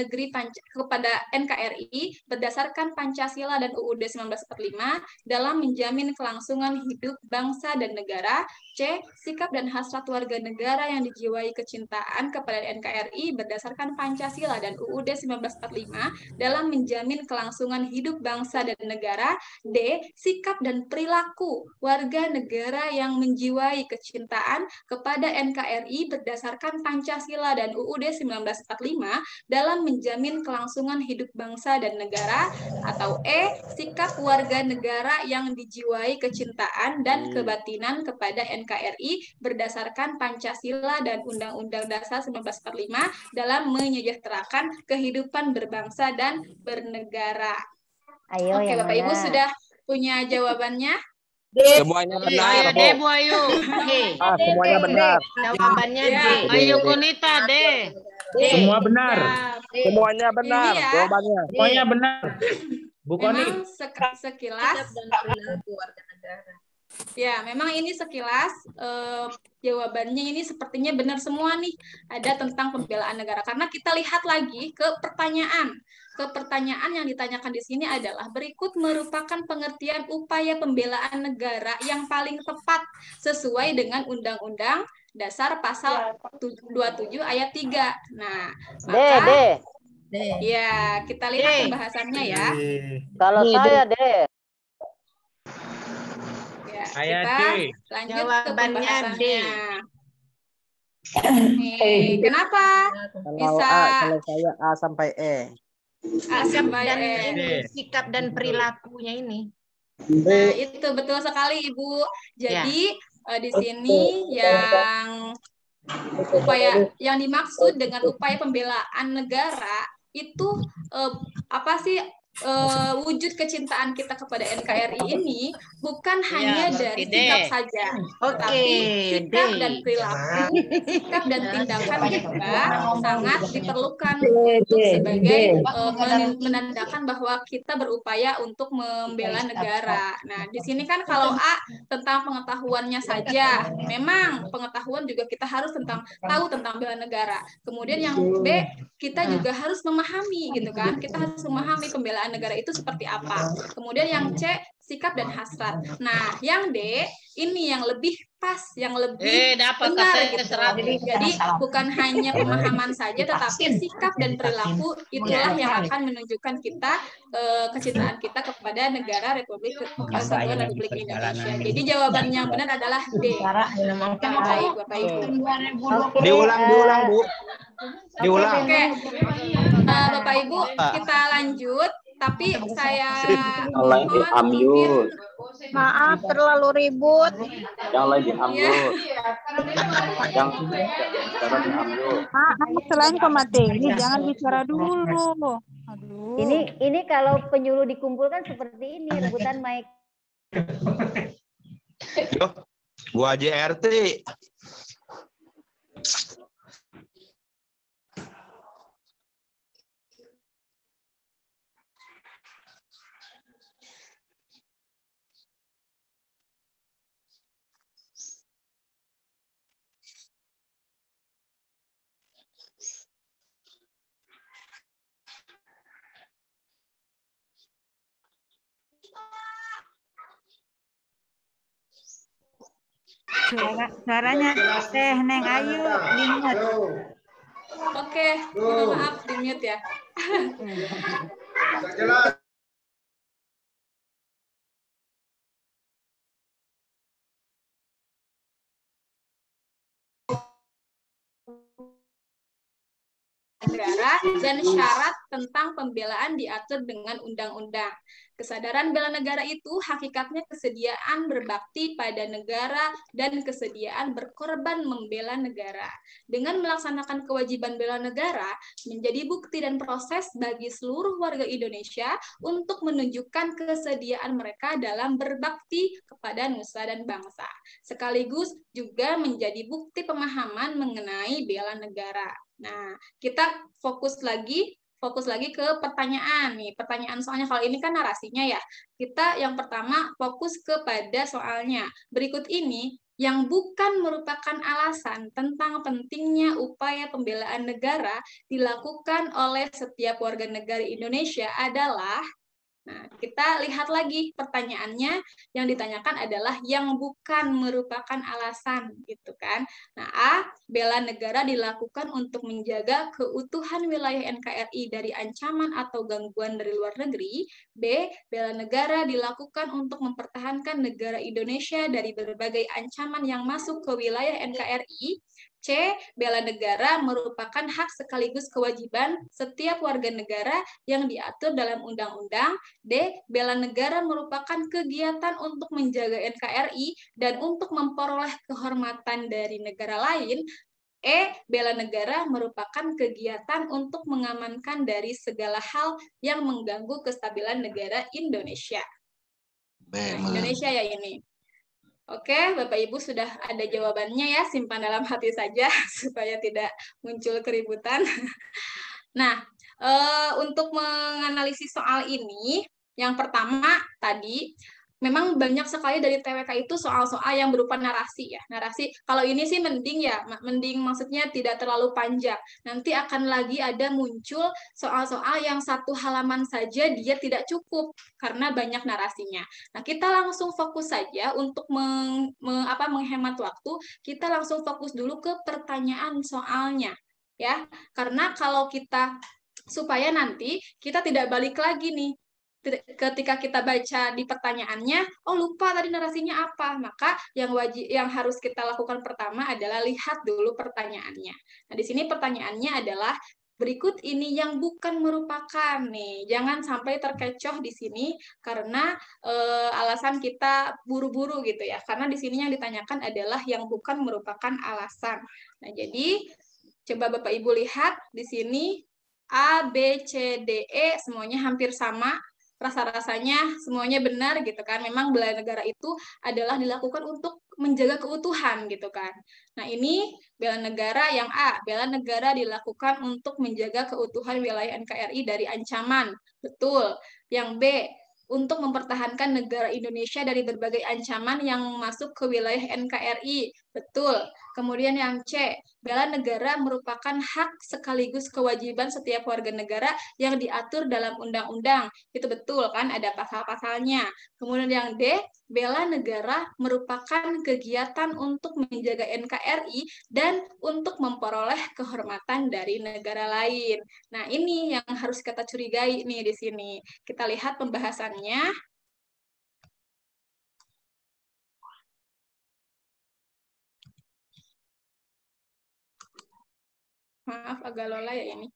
kepada NKRI berdasarkan Pancasila dan UUD 1945 dalam menjamin kelangsungan hidup bangsa dan negara. C. Sikap dan hasrat warga negara yang dijiwai kecintaan kepada NKRI berdasarkan Pancasila dan UUD 1945 dalam menjamin kelangsungan hidup bangsa dan negara. D. Sikap dan perilaku warga negara yang menjiwai kecintaan kepada NKRI berdasarkan Pancasila dan UUD 1945 dalam menjamin kelangsungan hidup bangsa dan negara. Atau E. Sikap warga negara yang dijiwai kecintaan dan kebatinan kepada NKRI berdasarkan Pancasila dan Undang-Undang Dasar 1945 dalam menyejahterakan kehidupan berbangsa dan bernegara. Ayo, Oke, yang Bapak mana? Ibu sudah punya jawabannya? Semuanya benar. Ayo D, Bu Ayu. Semuanya benar. Jawabannya D. Ayu Kunita D. Semua benar. Semuanya benar. Ini ya. Jawabannya. Semuanya benar. Bu Koni. Memang sekilas. Ya, memang ini sekilas jawabannya ini sepertinya benar semua nih. Ada tentang pembelaan negara. Karena kita lihat lagi ke pertanyaan. Pertanyaan yang ditanyakan di sini adalah berikut merupakan pengertian upaya pembelaan negara yang paling tepat sesuai dengan Undang-Undang Dasar Pasal 27 ayat 3. Nah, maka ya kita lihat pembahasannya ya. Kalau saya D. Ya, Saya kita D. lanjut ke Jawabannya pembahasannya. Nih, kenapa bisa Kalau saya A sampai E. Sikap dan perilakunya ini. Nah, itu betul sekali Ibu. Jadi di sini yang dimaksud dengan upaya pembelaan negara itu apa sih wujud kecintaan kita kepada NKRI ini bukan hanya dari sikap saja, tapi sikap dan perilaku, sikap dan tindakan juga sangat diperlukan untuk sebagai menandakan bahwa kita berupaya untuk membela negara. Nah, di sini kan kalau A tentang pengetahuannya saja, memang pengetahuan juga kita harus tahu tentang bela negara. Kemudian yang B, kita juga harus memahami gitu kan, kita harus memahami pembelaan negara itu seperti apa. Kemudian yang C, sikap dan hasrat. Nah, yang D ini yang lebih pas, yang lebih benar gitu. Jadi bukan hanya pemahaman saja, tetapi sikap dan perilaku itulah yang akan menunjukkan kita kecintaan kita kepada negara Kesatuan Republik Indonesia. Jadi jawaban yang benar adalah D. Baik, Bapak Ibu. Diulang, Bu. Diulang. Oke. Bapak Ibu, kita lanjut. Tapi saya Amyud. Maaf terlalu ribut. Yang lagi Amyud. Yang bicara di Amyud. Selain pemateri jangan bicara dulu. Aduh. Ini kalau penyuluh dikumpulkan seperti ini rebutan mic. Yo, gua aja RT. Suaranya Teh Neng Ayu ingat. Oke, maaf di mute ya. Negara dan syarat tentang pembelaan diatur dengan undang-undang. Kesadaran bela negara itu hakikatnya kesediaan berbakti pada negara dan kesediaan berkorban membela negara. Dengan melaksanakan kewajiban bela negara menjadi bukti dan proses bagi seluruh warga Indonesia untuk menunjukkan kesediaan mereka dalam berbakti kepada nusa dan bangsa. Sekaligus juga menjadi bukti pemahaman mengenai bela negara. Nah, kita fokus lagi ke pertanyaan nih. Pertanyaan soalnya kalau ini kan narasinya ya. Kita yang pertama fokus kepada soalnya. Berikut ini yang bukan merupakan alasan tentang pentingnya upaya pembelaan negara dilakukan oleh setiap warga negara Indonesia adalah. Nah, kita lihat lagi pertanyaannya yang ditanyakan adalah yang bukan merupakan alasan gitu kan. Nah, A, bela negara dilakukan untuk menjaga keutuhan wilayah NKRI dari ancaman atau gangguan dari luar negeri. B, bela negara dilakukan untuk mempertahankan negara Indonesia dari berbagai ancaman yang masuk ke wilayah NKRI. C, bela negara merupakan hak sekaligus kewajiban setiap warga negara yang diatur dalam undang-undang. D, bela negara merupakan kegiatan untuk menjaga NKRI dan untuk memperoleh kehormatan dari negara lain. E, bela negara merupakan kegiatan untuk mengamankan dari segala hal yang mengganggu kestabilan negara Indonesia. Nah, Indonesia ya ini. Oke, Bapak Ibu sudah ada jawabannya ya, simpan dalam hati saja supaya tidak muncul keributan. Nah, untuk menganalisis soal ini, yang pertama tadi, memang banyak sekali dari TWK itu soal-soal yang berupa narasi ya. Narasi, kalau ini sih mending ya, mending maksudnya tidak terlalu panjang. Nanti akan lagi ada muncul soal-soal yang satu halaman saja dia tidak cukup karena banyak narasinya. Nah, kita langsung fokus saja untuk menghemat waktu, kita langsung fokus dulu ke pertanyaan soalnya. Ya, karena kalau kita supaya nanti kita tidak balik lagi nih ketika kita baca di pertanyaannya, oh lupa tadi narasinya apa, maka yang harus kita lakukan pertama adalah lihat dulu pertanyaannya. Nah, di sini pertanyaannya adalah berikut ini yang bukan merupakan nih, jangan sampai terkecoh di sini karena alasan kita buru-buru gitu ya, karena di sini yang ditanyakan adalah yang bukan merupakan alasan. Nah, jadi coba Bapak Ibu lihat di sini A, B, C, D, E semuanya hampir sama. Rasa-rasanya semuanya benar gitu kan. Memang bela negara itu adalah dilakukan untuk menjaga keutuhan gitu kan. Nah, ini bela negara yang A, bela negara dilakukan untuk menjaga keutuhan wilayah NKRI dari ancaman. Betul. Yang B, untuk mempertahankan negara Indonesia dari berbagai ancaman yang masuk ke wilayah NKRI. Betul. Kemudian yang C, bela negara merupakan hak sekaligus kewajiban setiap warga negara yang diatur dalam undang-undang. Itu betul kan, ada pasal-pasalnya. Kemudian yang D, bela negara merupakan kegiatan untuk menjaga NKRI dan untuk memperoleh kehormatan dari negara lain. Nah, ini yang harus kita curigai nih di sini. Kita lihat pembahasannya. Maaf, agak lola ya ini.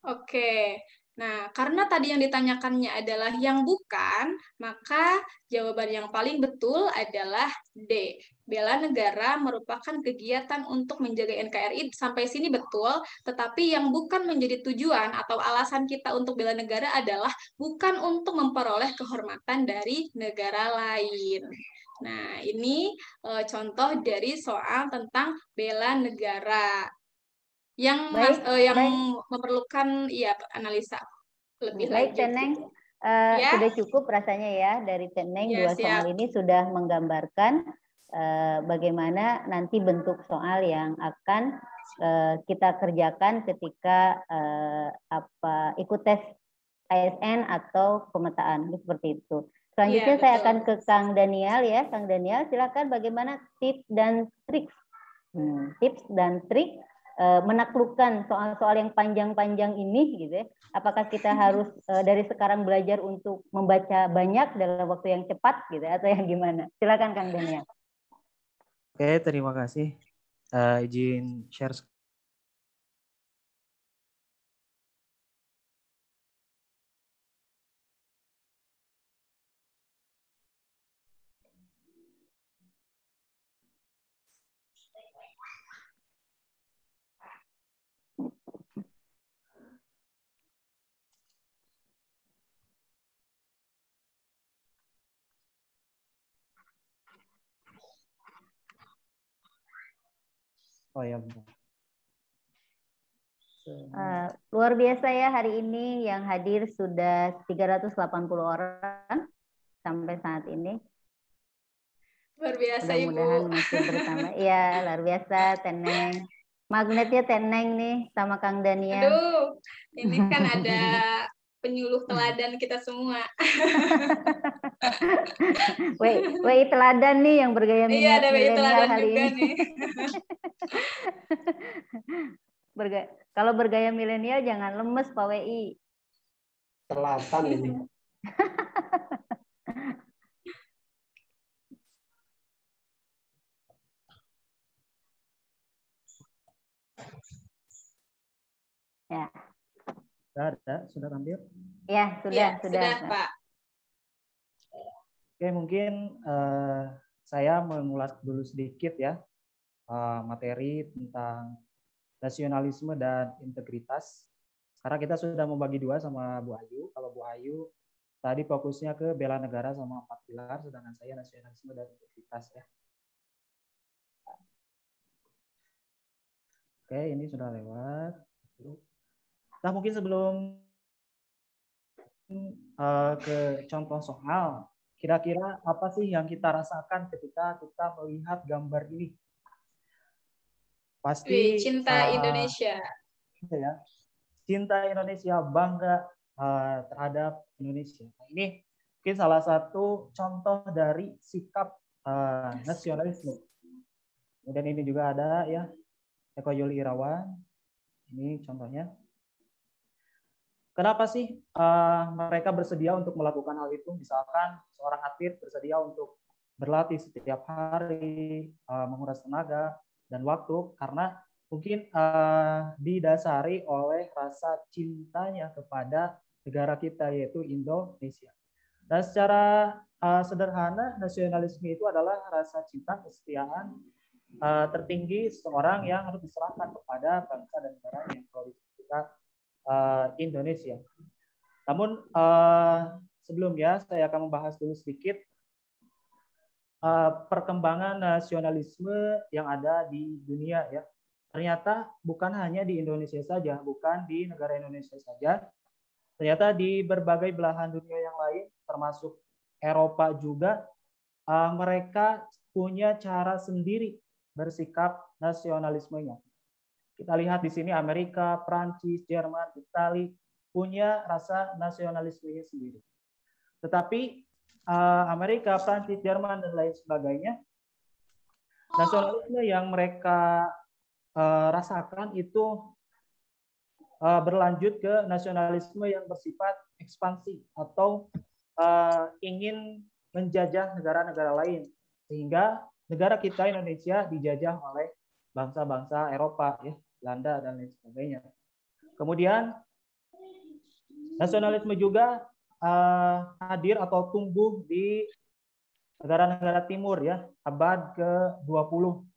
Oke. Nah, karena tadi yang ditanyakannya adalah yang bukan, maka jawaban yang paling betul adalah D. Bela negara merupakan kegiatan untuk menjaga NKRI. Sampai sini betul, tetapi yang bukan menjadi tujuan atau alasan kita untuk bela negara adalah bukan untuk memperoleh kehormatan dari negara lain. Nah, ini contoh dari soal tentang bela negara yang memerlukan analisa lebih baik, lanjut. Teneng, Ya. sudah cukup rasanya ya dari Teneng Ya, dua soal ini sudah menggambarkan bagaimana nanti bentuk soal yang akan kita kerjakan ketika ikut tes ASN atau pemetaan seperti itu. Selanjutnya saya akan ke Kang Daniel ya, Kang Daniel silakan bagaimana tips dan trik menaklukkan soal-soal yang panjang-panjang ini gitu ya. Apakah kita harus dari sekarang belajar untuk membaca banyak dalam waktu yang cepat gitu atau yang gimana? Silakan Kang Daniel. Oke, terima kasih. Izin share. Oh ya, benar. Luar biasa ya hari ini yang hadir sudah 380 orang sampai saat ini. Luar biasa mudah-mudahan Ibu. masih bersama. Iya, luar biasa Teneng. Magnetnya Teneng nih sama Kang Daniel. Aduh, ini kan ada penyuluh teladan kita semua. WI teladan nih yang bergaya Iya, ada WI teladan hari juga ini. nih. Kalau bergaya milenial jangan lemes Pak WI. Telatan ini. Ya. Sudah tampil? Ya, sudah. Pak. Oke, mungkin saya mengulas dulu sedikit ya materi tentang nasionalisme dan integritas. Karena kita sudah membagi dua sama Bu Ayu. Kalau Bu Ayu tadi fokusnya ke bela negara sama 4 pilar, sedangkan saya nasionalisme dan integritas ya. Oke, ini sudah lewat. Nah, mungkin sebelum ke contoh soal, kira-kira apa sih yang kita rasakan ketika kita melihat gambar ini? Pasti cinta Indonesia. Ya, cinta Indonesia, bangga terhadap Indonesia. Nah, ini mungkin salah satu contoh dari sikap nasionalisme. Kemudian ini juga ada ya Eko Yuli Irawan. Ini contohnya. Kenapa sih mereka bersedia untuk melakukan hal itu? Misalkan seorang atlet bersedia untuk berlatih setiap hari, menguras tenaga dan waktu, karena mungkin didasari oleh rasa cintanya kepada negara kita, yaitu Indonesia. Dan secara sederhana, nasionalisme itu adalah rasa cinta, kesetiaan tertinggi seorang yang harus diserahkan kepada bangsa dan negaranya, kalau kita Indonesia. Namun sebelumnya saya akan membahas dulu sedikit perkembangan nasionalisme yang ada di dunia ya. Ternyata bukan hanya di Indonesia saja, bukan di negara Indonesia saja. Ternyata di berbagai belahan dunia yang lain, termasuk Eropa juga, mereka punya cara sendiri bersikap nasionalismenya. Kita lihat di sini Amerika, Prancis, Jerman, Italia punya rasa nasionalismenya sendiri. Tetapi Amerika, Prancis, Jerman, dan lain sebagainya, nasionalisme yang mereka rasakan itu berlanjut ke nasionalisme yang bersifat ekspansi atau ingin menjajah negara-negara lain, sehingga negara kita Indonesia dijajah oleh bangsa-bangsa Eropa, ya, Belanda dan lain sebagainya. Kemudian nasionalisme juga hadir atau tumbuh di negara-negara timur ya, abad ke-20.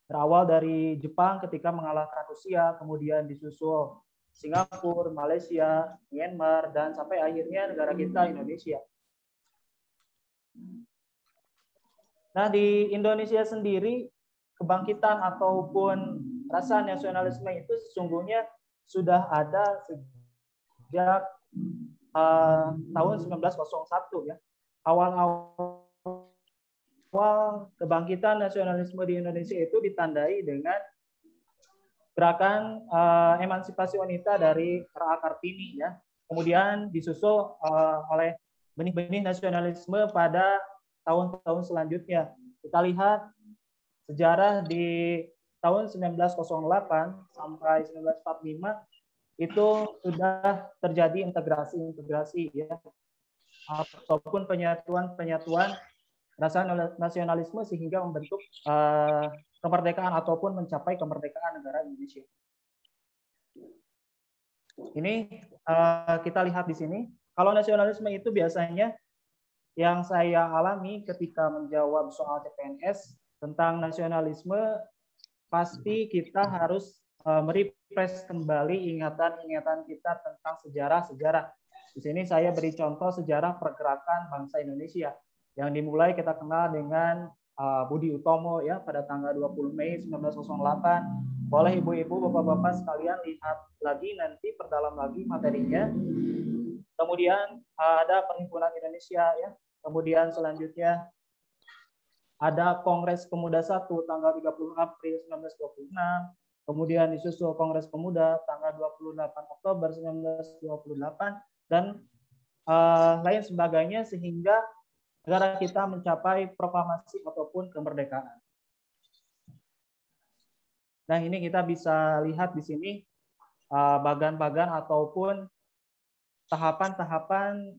Berawal dari Jepang ketika mengalahkan Rusia, kemudian disusul Singapura, Malaysia, Myanmar, dan sampai akhirnya negara kita Indonesia. Nah, di Indonesia sendiri, kebangkitan ataupun rasa nasionalisme itu sesungguhnya sudah ada sejak tahun 1901 ya. Awal kebangkitan nasionalisme di Indonesia itu ditandai dengan gerakan emansipasi wanita dari R.A. Kartini ya. Kemudian disusul oleh benih-benih nasionalisme pada tahun-tahun selanjutnya. Kita lihat sejarah di tahun 1908 sampai 1945 itu sudah terjadi integrasi ya, ataupun penyatuan rasa nasionalisme sehingga membentuk kemerdekaan ataupun mencapai kemerdekaan negara Indonesia. Ini kita lihat di sini. Kalau nasionalisme itu biasanya yang saya alami ketika menjawab soal CPNS tentang nasionalisme, pasti kita harus merefresh kembali ingatan-ingatan kita tentang sejarah-sejarah. Di sini saya beri contoh sejarah pergerakan bangsa Indonesia yang dimulai kita kenal dengan Budi Utomo ya pada tanggal 20 Mei 1908. Boleh ibu-ibu, bapak-bapak sekalian lihat lagi nanti, perdalam lagi materinya. Kemudian ada Perhimpunan Indonesia ya. Kemudian selanjutnya ada Kongres Pemuda 1 tanggal 30 April 1926. Kemudian disusul Kongres Pemuda tanggal 28 Oktober 1928 dan lain sebagainya sehingga negara kita mencapai proklamasi ataupun kemerdekaan. Nah, ini kita bisa lihat di sini bagan-bagan ataupun tahapan-tahapan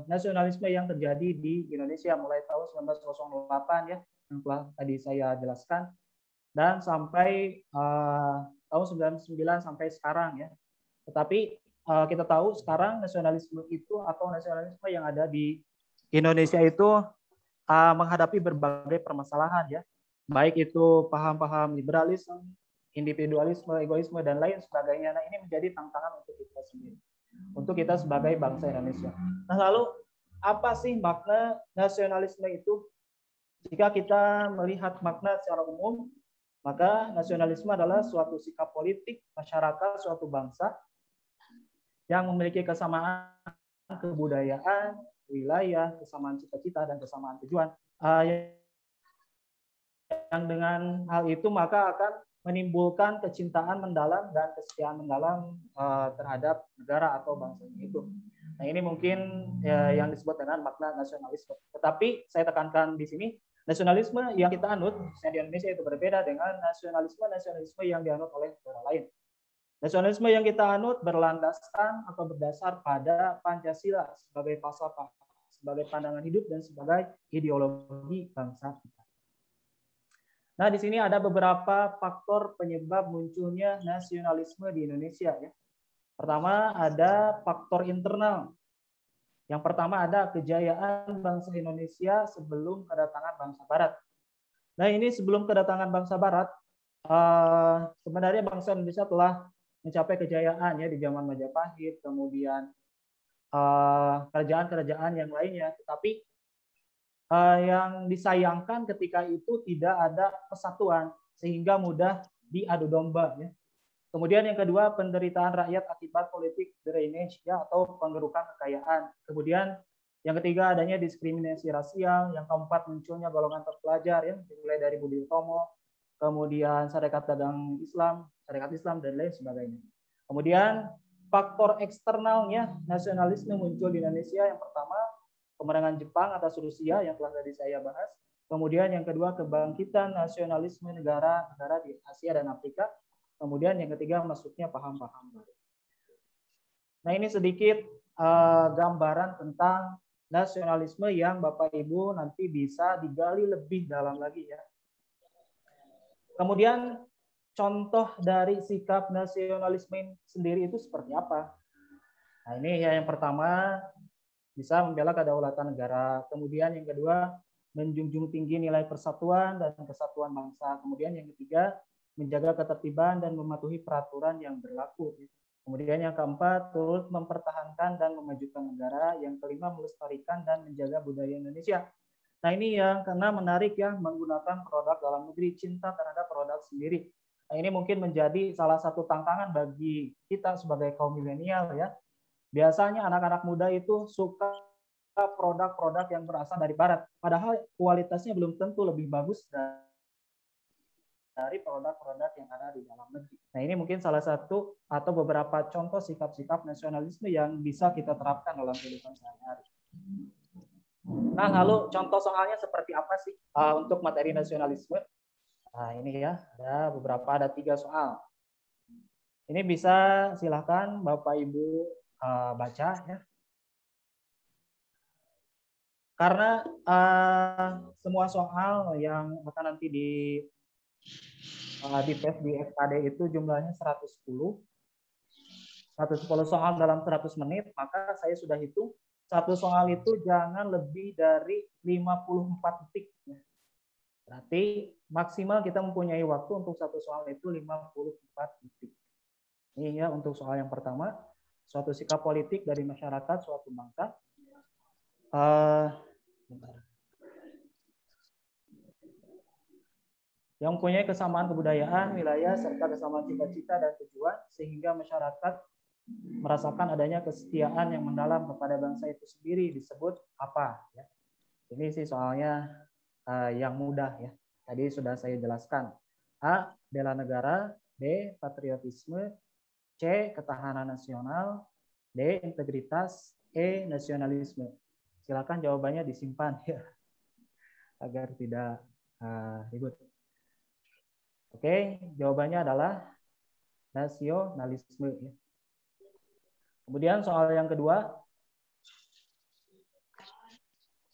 nasionalisme yang terjadi di Indonesia mulai tahun 1908 ya, yang telah tadi saya jelaskan, dan sampai tahun 99 sampai sekarang ya. Tetapi kita tahu sekarang nasionalisme itu atau nasionalisme yang ada di Indonesia itu menghadapi berbagai permasalahan ya, baik itu paham-paham liberalisme, individualisme, egoisme dan lain sebagainya. Nah, ini menjadi tantangan untuk kita sendiri. untuk kita sebagai bangsa Indonesia. Nah, lalu apa sih makna nasionalisme itu? Jika kita melihat makna secara umum, maka nasionalisme adalah suatu sikap politik masyarakat suatu bangsa yang memiliki kesamaan kebudayaan, wilayah, kesamaan cita-cita, dan kesamaan tujuan. Yang dengan hal itu maka akan menimbulkan kecintaan mendalam dan kesetiaan mendalam terhadap negara atau bangsanya itu. Nah, ini mungkin yang disebut dengan makna nasionalisme. Tetapi saya tekankan di sini, nasionalisme yang kita anut di Indonesia itu berbeda dengan nasionalisme yang dianut oleh negara lain. Nasionalisme yang kita anut berlandaskan atau berdasar pada Pancasila sebagai falsafah, sebagai pandangan hidup dan sebagai ideologi bangsa kita. Nah, di sini ada beberapa faktor penyebab munculnya nasionalisme di Indonesia ya. Pertama, ada faktor internal. Yang pertama ada kejayaan bangsa Indonesia sebelum kedatangan bangsa Barat. Nah, ini sebelum kedatangan bangsa Barat, sebenarnya bangsa Indonesia telah mencapai kejayaan ya di zaman Majapahit, kemudian kerajaan-kerajaan yang lainnya. Tetapi yang disayangkan ketika itu tidak ada persatuan sehingga mudah diadu domba ya. Kemudian yang kedua, penderitaan rakyat akibat politik drainage ya, atau penggerukan kekayaan. Kemudian yang ketiga, adanya diskriminasi rasial. Yang keempat, munculnya golongan terpelajar ya, dimulai dari Budi Utomo, kemudian Sarekat Dagang Islam, Sarekat Islam dan lain sebagainya. Kemudian faktor eksternalnya nasionalisme muncul di Indonesia. Yang pertama, kemenangan Jepang atas Rusia yang telah tadi saya bahas. Kemudian yang kedua, kebangkitan nasionalisme negara-negara di Asia dan Afrika. Kemudian yang ketiga, masuknya paham-paham baru. Nah, ini sedikit gambaran tentang nasionalisme yang Bapak Ibu nanti bisa digali lebih dalam lagi ya. Kemudian contoh dari sikap nasionalisme sendiri itu seperti apa? Nah, ini ya, yang pertama bisa membela kedaulatan negara. Kemudian yang kedua, menjunjung tinggi nilai persatuan dan kesatuan bangsa. Kemudian yang ketiga, menjaga ketertiban dan mematuhi peraturan yang berlaku. Kemudian yang keempat, turut mempertahankan dan memajukan negara. Yang kelima, melestarikan dan menjaga budaya Indonesia. Nah, ini yang karena menarik ya, menggunakan produk dalam negeri, cinta terhadap produk sendiri. Nah, ini mungkin menjadi salah satu tantangan bagi kita sebagai kaum milenial ya. Biasanya anak-anak muda itu suka produk-produk yang berasal dari Barat. Padahal kualitasnya belum tentu lebih bagus dari produk-produk yang ada di dalam negeri. Nah, ini mungkin salah satu atau beberapa contoh sikap-sikap nasionalisme yang bisa kita terapkan dalam kehidupan sehari-hari. Nah, lalu contoh soalnya seperti apa sih untuk materi nasionalisme? Nah, ini ya, ada 3 soal. Ini bisa silakan Bapak Ibu baca ya. Karena semua soal yang akan nanti di tes di FKD itu jumlahnya 110 soal dalam 100 menit, maka saya sudah hitung satu soal itu jangan lebih dari 54 detik. Berarti maksimal kita mempunyai waktu untuk satu soal itu 54 detik. Ini ya untuk soal yang pertama, suatu sikap politik dari masyarakat suatu bangsa. Yang mempunyai kesamaan kebudayaan, wilayah, serta kesamaan cita-cita dan tujuan, sehingga masyarakat merasakan adanya kesetiaan yang mendalam kepada bangsa itu sendiri, disebut apa? Ya. Ini sih soalnya yang mudah ya. Tadi sudah saya jelaskan. A, bela negara. B, patriotisme. C, ketahanan nasional. D, integritas. E, nasionalisme. Silakan jawabannya disimpan ya, agar tidak ribut. Oke, jawabannya adalah nasionalisme. Ya. Kemudian soal yang kedua,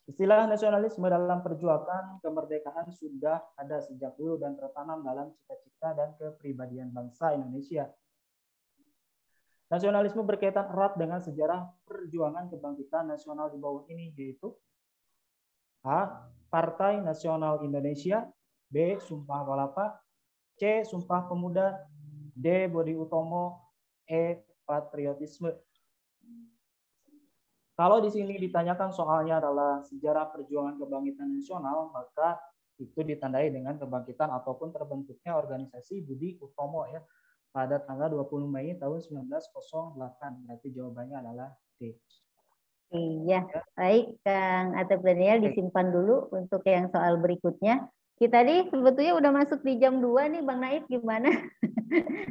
istilah nasionalisme dalam perjuangan kemerdekaan sudah ada sejak dulu dan tertanam dalam cita-cita dan kepribadian bangsa Indonesia. Nasionalisme berkaitan erat dengan sejarah perjuangan kebangkitan nasional di bawah ini, yaitu A, Partai Nasional Indonesia, B, Sumpah Palapa, C, Sumpah Pemuda, D, Budi Utomo, E, patriotisme. Kalau di sini ditanyakan soalnya adalah sejarah perjuangan kebangkitan nasional, maka itu ditandai dengan kebangkitan ataupun terbentuknya organisasi Budi Utomo ya pada tanggal 20 Mei tahun 1908. Berarti jawabannya adalah D. Iya, baik Kang Atep Daniel, disimpan dulu untuk yang soal berikutnya. Kita tadi sebetulnya udah masuk di jam 2 nih, Bang Naif gimana?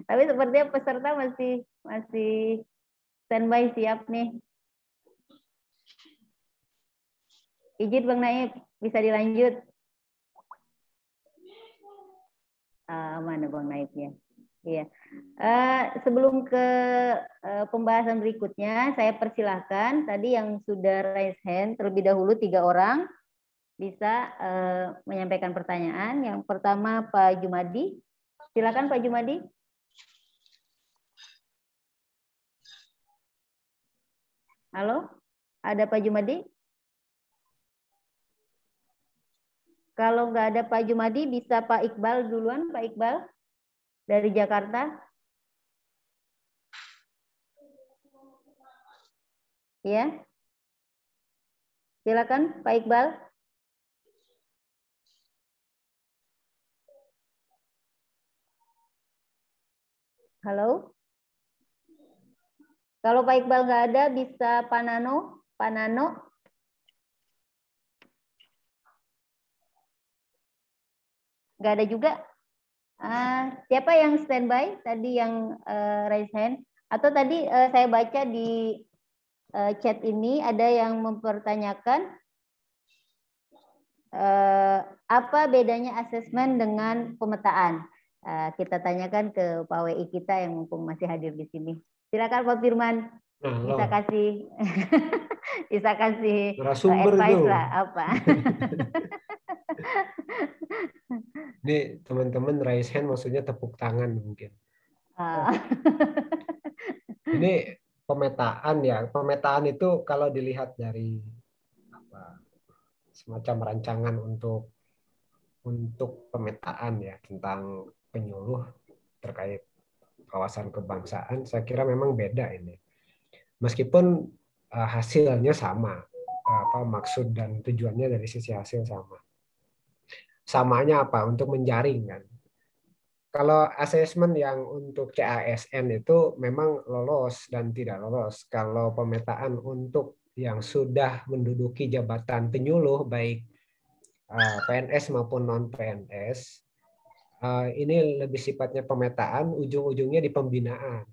Tapi sepertinya peserta masih standby siap nih. Izin Bang Naif, bisa dilanjut. Mana Bang Naifnya? Iya. Sebelum ke pembahasan berikutnya, saya persilahkan tadi yang sudah raise hand terlebih dahulu 3 orang bisa menyampaikan pertanyaan. Yang pertama Pak Jumadi. Silakan Pak Jumadi. Halo, ada Pak Jumadi? Kalau nggak ada Pak Jumadi, bisa Pak Iqbal duluan, Pak Iqbal dari Jakarta. Ya, silakan Pak Iqbal. Halo. Kalau Pak Iqbal nggak ada, bisa Pak Nano. Pak Nano. Nggak ada juga. Siapa yang standby tadi yang raise hand? Atau tadi saya baca di chat ini ada yang mempertanyakan apa bedanya asesmen dengan pemetaan? Kita tanyakan ke Pak WI kita yang mumpung masih hadir di sini. Silakan Pak Firman. Bisa kasih advice lah apa. Ini teman-teman raise hand maksudnya tepuk tangan mungkin. Ini pemetaan ya. Pemetaan itu kalau dilihat dari semacam rancangan untuk pemetaan ya tentang penyuluh terkait kawasan kebangsaan, saya kira memang beda ini. Meskipun hasilnya sama, maksud dan tujuannya dari sisi hasil sama. Samanya apa? Untuk menjaring kan. Kalau asesmen yang untuk CASN itu memang lolos dan tidak lolos. Kalau pemetaan untuk yang sudah menduduki jabatan penyuluh baik PNS maupun non PNS, ini lebih sifatnya pemetaan, ujung-ujungnya di pembinaan.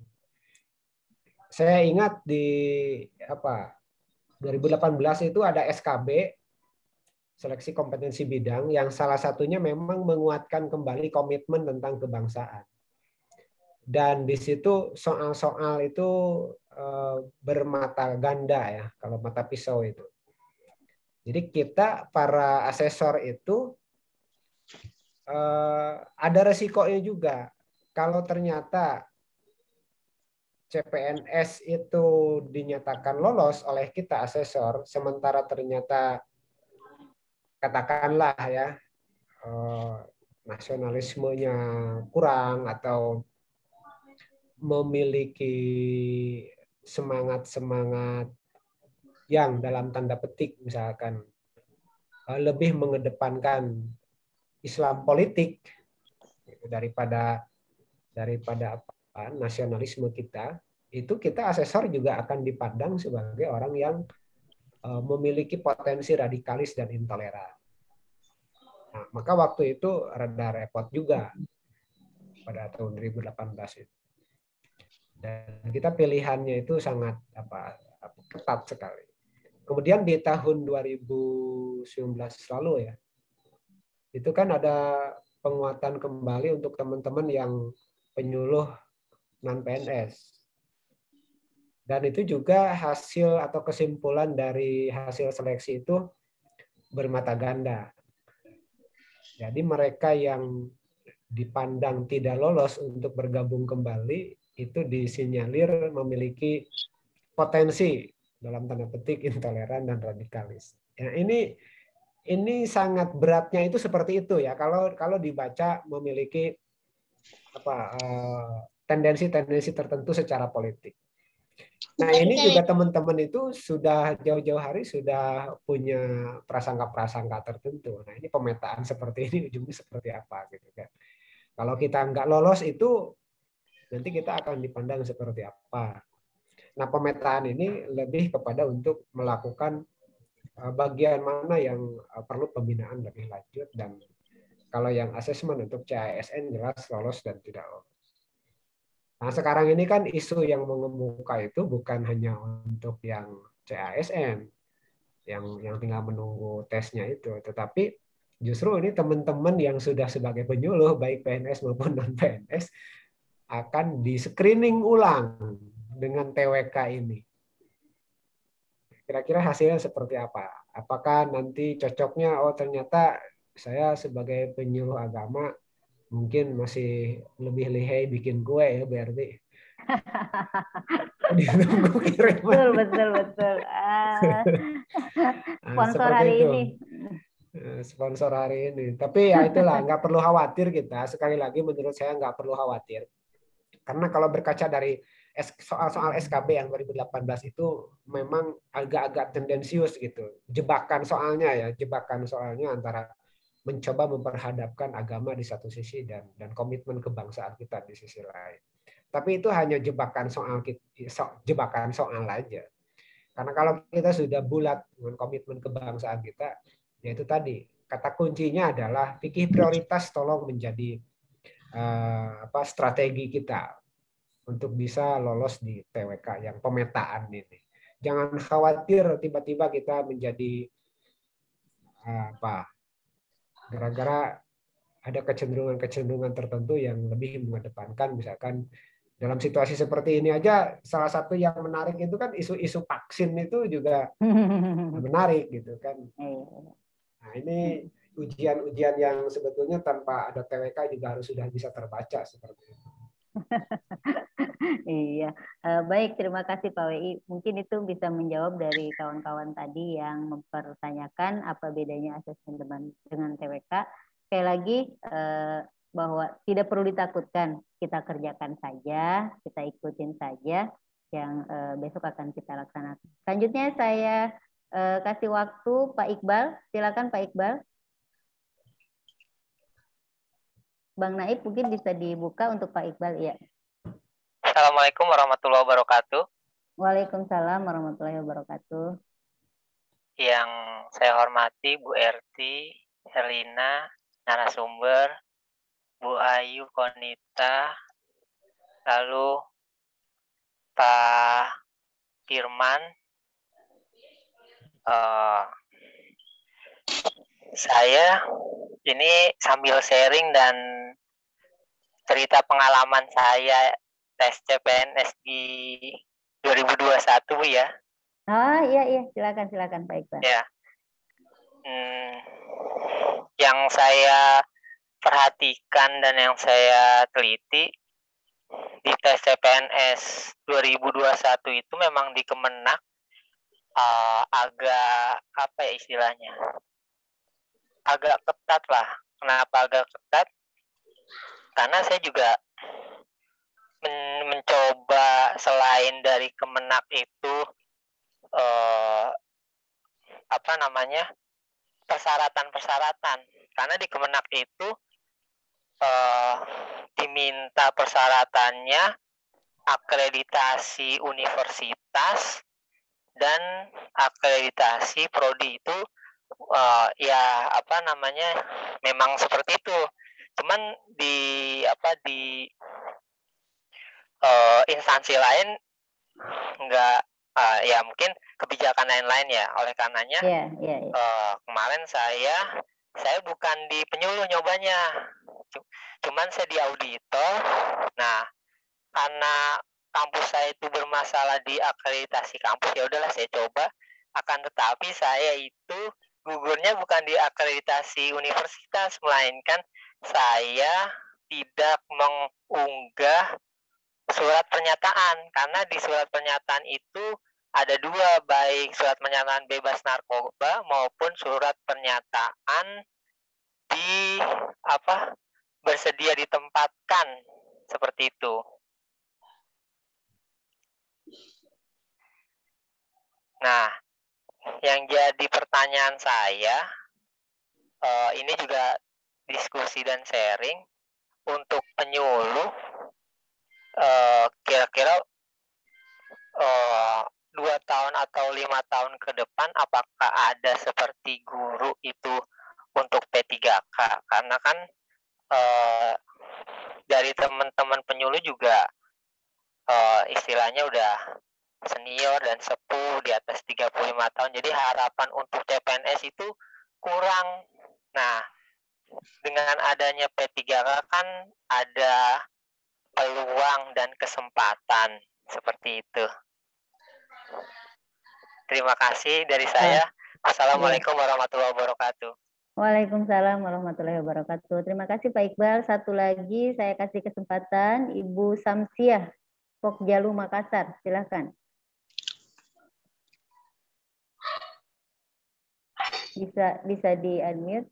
Saya ingat di 2018 itu ada SKB seleksi kompetensi bidang yang salah satunya memang menguatkan kembali komitmen tentang kebangsaan. Dan di situ soal-soal itu bermata ganda ya, kalau mata pisau itu. Jadi kita para asesor itu ada resikonya juga. Kalau ternyata CPNS itu dinyatakan lolos oleh kita asesor, sementara ternyata katakanlah ya nasionalismenya kurang atau memiliki semangat-semangat yang dalam tanda petik misalkan lebih mengedepankan Islam politik daripada nasionalisme kita, itu kita asesor juga akan dipandang sebagai orang yang memiliki potensi radikalis dan intoleran. Nah, maka waktu itu rada repot juga pada tahun 2018 itu. Dan kita pilihannya itu sangat ketat sekali. Kemudian di tahun 2019 lalu ya, itu kan ada penguatan kembali untuk teman-teman yang penyuluh non-PNS. Dan itu juga hasil atau kesimpulan dari hasil seleksi itu bermata ganda. Jadi mereka yang dipandang tidak lolos untuk bergabung kembali itu disinyalir memiliki potensi dalam tanda petik intoleran dan radikalis. Ya, ini sangat beratnya itu seperti itu ya. Kalau dibaca memiliki tendensi-tendensi tertentu secara politik. Nah, ini juga teman-teman itu sudah jauh-jauh hari sudah punya prasangka-prasangka tertentu. Nah, ini pemetaan seperti ini ujungnya seperti apa gitu kan. Kalau kita nggak lolos itu nanti kita akan dipandang seperti apa. Nah, pemetaan ini lebih kepada untuk melakukan bagian mana yang perlu pembinaan lebih lanjut, dan kalau yang asesmen untuk CASN jelas lolos dan tidak lolos. Nah, sekarang ini kan isu yang mengemuka itu bukan hanya untuk yang CASN, yang tinggal menunggu tesnya itu, tetapi justru ini teman-teman yang sudah sebagai penyuluh, baik PNS maupun non-PNS, akan di-screening ulang dengan TWK ini. Kira-kira hasilnya seperti apa? Apakah nanti cocoknya, oh ternyata saya sebagai penyuluh agama mungkin masih lebih lihai bikin kue ya berarti. Ditunggu kirim. Betul. Sponsor hari ini. Sponsor hari ini. Tapi ya itulah, nggak perlu khawatir kita. Sekali lagi menurut saya nggak perlu khawatir. Karena kalau berkaca dari soal-soal SKB yang 2018 itu memang agak-agak tendensius gitu. Jebakan soalnya antara mencoba memperhadapkan agama di satu sisi dan komitmen kebangsaan kita di sisi lain. Tapi itu hanya jebakan soal aja. Karena kalau kita sudah bulat dengan komitmen kebangsaan kita, yaitu tadi kata kuncinya adalah fikih prioritas tolong menjadi strategi kita untuk bisa lolos di TWK yang pemetaan ini. Jangan khawatir tiba-tiba kita menjadi gara-gara ada kecenderungan tertentu yang lebih mengedepankan, misalkan dalam situasi seperti ini aja, salah satu yang menarik itu kan isu-isu vaksin itu juga menarik gitu kan. Nah, ini ujian-ujian yang sebetulnya tanpa ada TWK juga harus sudah bisa terbaca seperti itu. Iya, baik, terima kasih Pak WI. Mungkin itu bisa menjawab dari kawan-kawan tadi yang mempertanyakan apa bedanya asesmen dengan TWK. Sekali lagi bahwa tidak perlu ditakutkan, kita kerjakan saja, kita ikutin saja yang besok akan kita laksanakan. Selanjutnya saya kasih waktu Pak Iqbal, silakan Pak Iqbal. Bang Naib mungkin bisa dibuka untuk Pak Iqbal, ya. Assalamualaikum warahmatullahi wabarakatuh. Waalaikumsalam warahmatullahi wabarakatuh. Yang saya hormati Bu Erti, Herlina, narasumber, Bu Ayu, Konita, lalu Pak Firman. Saya ini sambil sharing dan cerita pengalaman saya tes CPNS di 2021 ya. Iya, silakan Pak Iqbal. Ya. Yang saya perhatikan dan yang saya teliti di tes CPNS 2021 itu memang di Kemenak agak apa ya istilahnya? Agak ketat lah. Kenapa agak ketat? Karena saya juga mencoba selain dari Kemenak itu persyaratan. Karena di Kemenak itu diminta persyaratannya akreditasi universitas dan akreditasi prodi itu memang seperti itu. Cuman di instansi lain enggak, ya mungkin kebijakan lain-lain ya. Oleh karenanya kemarin saya bukan di penyuluh nyobanya, cuman saya di auditor. Nah, karena kampus saya itu bermasalah di akreditasi kampus, ya udahlah saya coba. Akan tetapi saya itu gugurnya bukan di akreditasi universitas, melainkan saya tidak mengunggah surat pernyataan, karena di surat pernyataan itu ada dua, baik surat pernyataan bebas narkoba maupun surat pernyataan bersedia ditempatkan, seperti itu. Nah, yang jadi pertanyaan saya, ini juga diskusi dan sharing, untuk penyuluh, kira-kira 2 tahun atau 5 tahun ke depan, apakah ada seperti guru itu untuk P3K? Karena kan dari teman-teman penyuluh juga istilahnya udah senior dan sepuh di atas 35 tahun. Jadi harapan untuk CPNS itu kurang. Nah, dengan adanya P3K kan ada peluang dan kesempatan seperti itu. Terima kasih dari saya. Assalamualaikum warahmatullahi wabarakatuh. Waalaikumsalam warahmatullahi wabarakatuh. Terima kasih Pak Iqbal. Satu lagi saya kasih kesempatan Ibu Samsiah, Pokjalu Makassar. Silakan. Bisa di-unmute.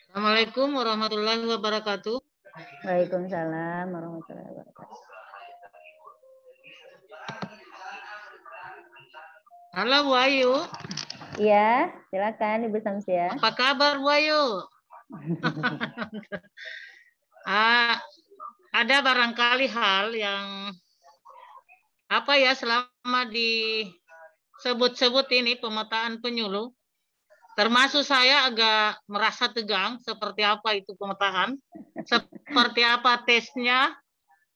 Assalamualaikum warahmatullahi wabarakatuh. Waalaikumsalam warahmatullahi wabarakatuh. Halo Bu Ayu. Iya, silakan Ibu Samsiah. Apa kabar Bu Ayu? Ada barangkali hal yang selama disebut-sebut ini pemetaan penyuluh, termasuk saya agak merasa tegang seperti apa itu pemetaan, seperti apa tesnya,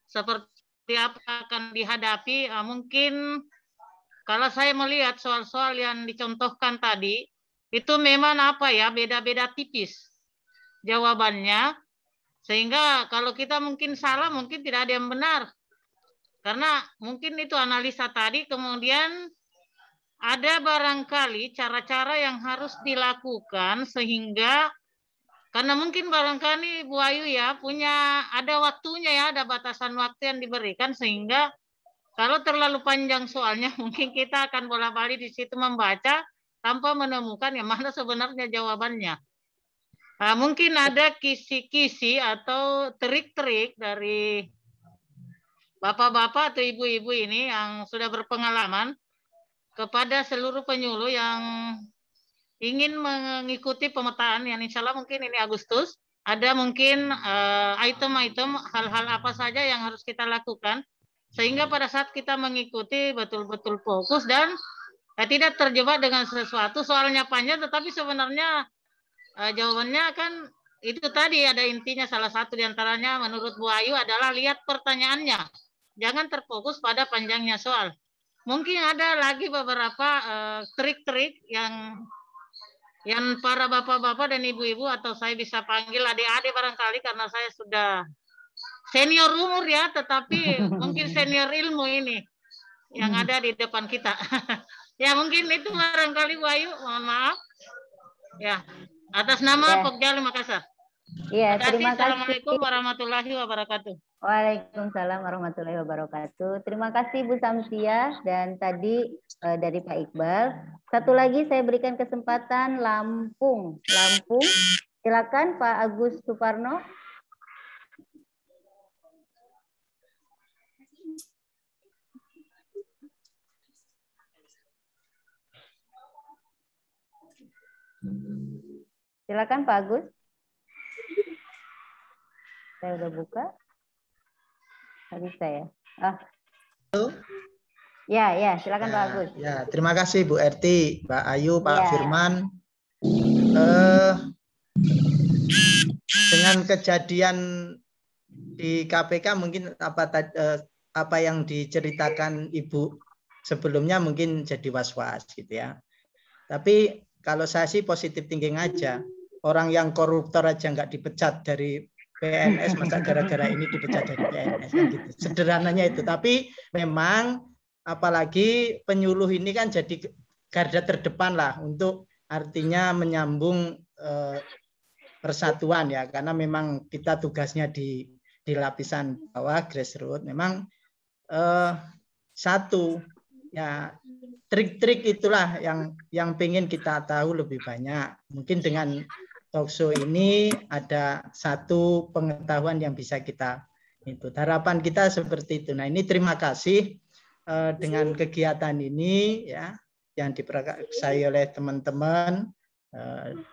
seperti apa akan dihadapi. Mungkin kalau saya melihat soal-soal yang dicontohkan tadi, itu memang beda-beda tipis jawabannya, sehingga kalau kita mungkin salah, mungkin tidak ada yang benar. Karena mungkin itu analisa tadi, kemudian ada barangkali cara-cara yang harus dilakukan sehingga, karena mungkin barangkali Bu Ayu ada waktunya ada batasan waktu yang diberikan, sehingga kalau terlalu panjang soalnya mungkin kita akan bolak-balik di situ membaca tanpa menemukan yang mana sebenarnya jawabannya. Mungkin ada kisi-kisi atau trik-trik dari bapak-bapak atau ibu-ibu ini yang sudah berpengalaman kepada seluruh penyuluh yang ingin mengikuti pemetaan yang insya Allah mungkin ini Agustus. Ada mungkin item-item hal-hal apa saja yang harus kita lakukan sehingga pada saat kita mengikuti betul-betul fokus dan tidak terjebak dengan sesuatu. Soalnya panjang tetapi sebenarnya jawabannya kan itu tadi ada intinya. Salah satu diantaranya menurut Bu Ayu adalah lihat pertanyaannya. Jangan terfokus pada panjangnya soal. Mungkin ada lagi beberapa trik-trik yang para bapak-bapak dan ibu-ibu atau saya bisa panggil adik-adik barangkali karena saya sudah senior umur tetapi mungkin senior ilmu ini yang ada di depan kita. Ya mungkin itu barangkali Bu Ayu, mohon maaf. Ya, atas nama Pokjalu Makassar. Iya, terima kasih. Assalamualaikum warahmatullahi wabarakatuh. Waalaikumsalam warahmatullahi wabarakatuh. Terima kasih Bu Samsiah dan tadi dari Pak Iqbal. Satu lagi saya berikan kesempatan Lampung. Silakan Pak Agus Suparno. Silakan Pak Agus. Saya udah buka. Nggak bisa ya? Halo. Ya, silakan Pak Agus. Ya, terima kasih Bu Erti, Pak Ayu, Pak Firman. Dengan kejadian di KPK mungkin apa yang diceritakan Ibu sebelumnya mungkin jadi was-was gitu ya. Tapi kalau saya sih positif thinking aja. Orang yang koruptor aja nggak dipecat dari PNS, masa gara-gara ini dipecat dari PNS kan gitu. Sederhananya itu. Tapi memang apalagi penyuluh ini kan jadi garda terdepan lah untuk artinya menyambung persatuan ya, karena memang kita tugasnya di lapisan bawah grassroots. Memang satu ya trik-trik itulah yang pengen kita tahu lebih banyak. Mungkin dengan talkshow ini ada satu pengetahuan yang bisa kita Itu harapan kita seperti itu. Nah, ini terima kasih dengan kegiatan ini ya yang diprakarsai oleh teman-teman,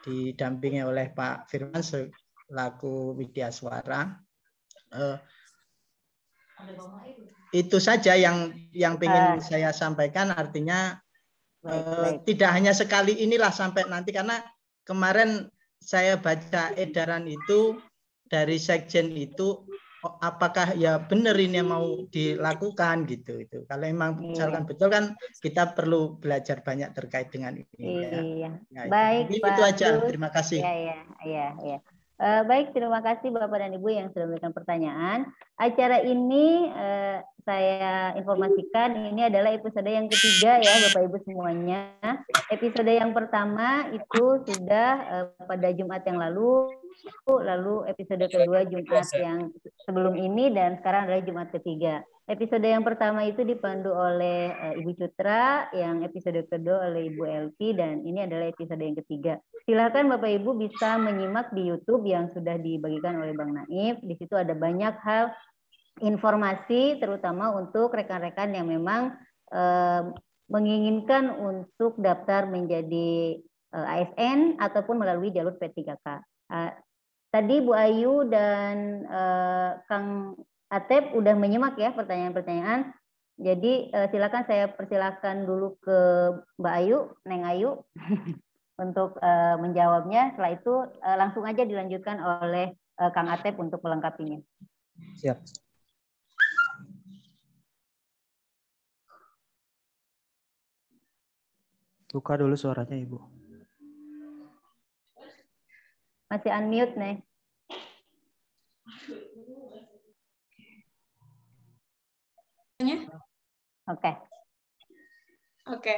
didampingi oleh Pak Firman selaku Widya Suara. Itu saja yang ingin saya sampaikan, artinya tidak hanya sekali inilah sampai nanti, karena kemarin saya baca edaran itu dari sekjen itu, apakah ya benar ini yang mau dilakukan gitu. Itu kalau memang misalkan betul kan kita perlu belajar banyak terkait dengan ini. Iya. Ya, Baik, itu aja. Terima kasih. Iya. Baik, terima kasih Bapak dan Ibu yang sudah memberikan pertanyaan. Acara ini saya informasikan ini adalah episode yang ketiga ya Bapak Ibu semuanya. Episode yang pertama itu sudah pada Jumat yang lalu episode kedua Jumat yang sebelum ini, dan sekarang adalah Jumat ketiga. Episode yang pertama itu dipandu oleh Ibu Cutra, yang episode kedua oleh Ibu Elvi, dan ini adalah episode yang ketiga. Silakan Bapak Ibu bisa menyimak di YouTube yang sudah dibagikan oleh Bang Naif. Di situ ada banyak hal informasi, terutama untuk rekan-rekan yang memang menginginkan untuk daftar menjadi ASN ataupun melalui jalur P3K. Tadi Bu Ayu dan Kang Atep udah menyimak ya pertanyaan-pertanyaan. Jadi silakan saya persilakan dulu ke Mbak Ayu, Neng Ayu untuk menjawabnya. Setelah itu langsung aja dilanjutkan oleh Kang Atep untuk melengkapinya. Siap. Buka dulu suaranya Ibu. Masih unmute nih. Oke.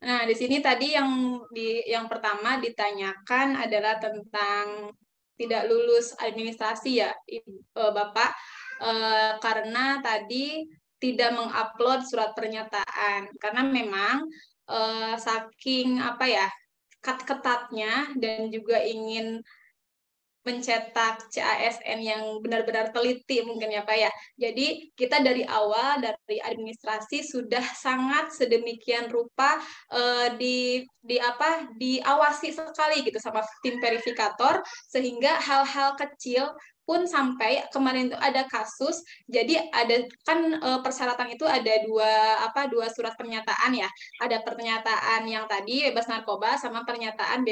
Nah, di sini tadi yang pertama ditanyakan adalah tentang tidak lulus administrasi ya, Bapak, karena tadi tidak mengupload surat pernyataan, karena memang saking ketatnya dan juga ingin mencetak CASN yang benar-benar teliti mungkin ya Pak ya. Jadi kita dari awal dari administrasi sudah sangat sedemikian rupa diawasi sekali gitu sama tim verifikator, sehingga hal-hal kecil pun sampai kemarin itu ada kasus. Jadi ada kan persyaratan itu ada dua surat pernyataan ya. Ada pernyataan yang tadi bebas narkoba sama pernyataan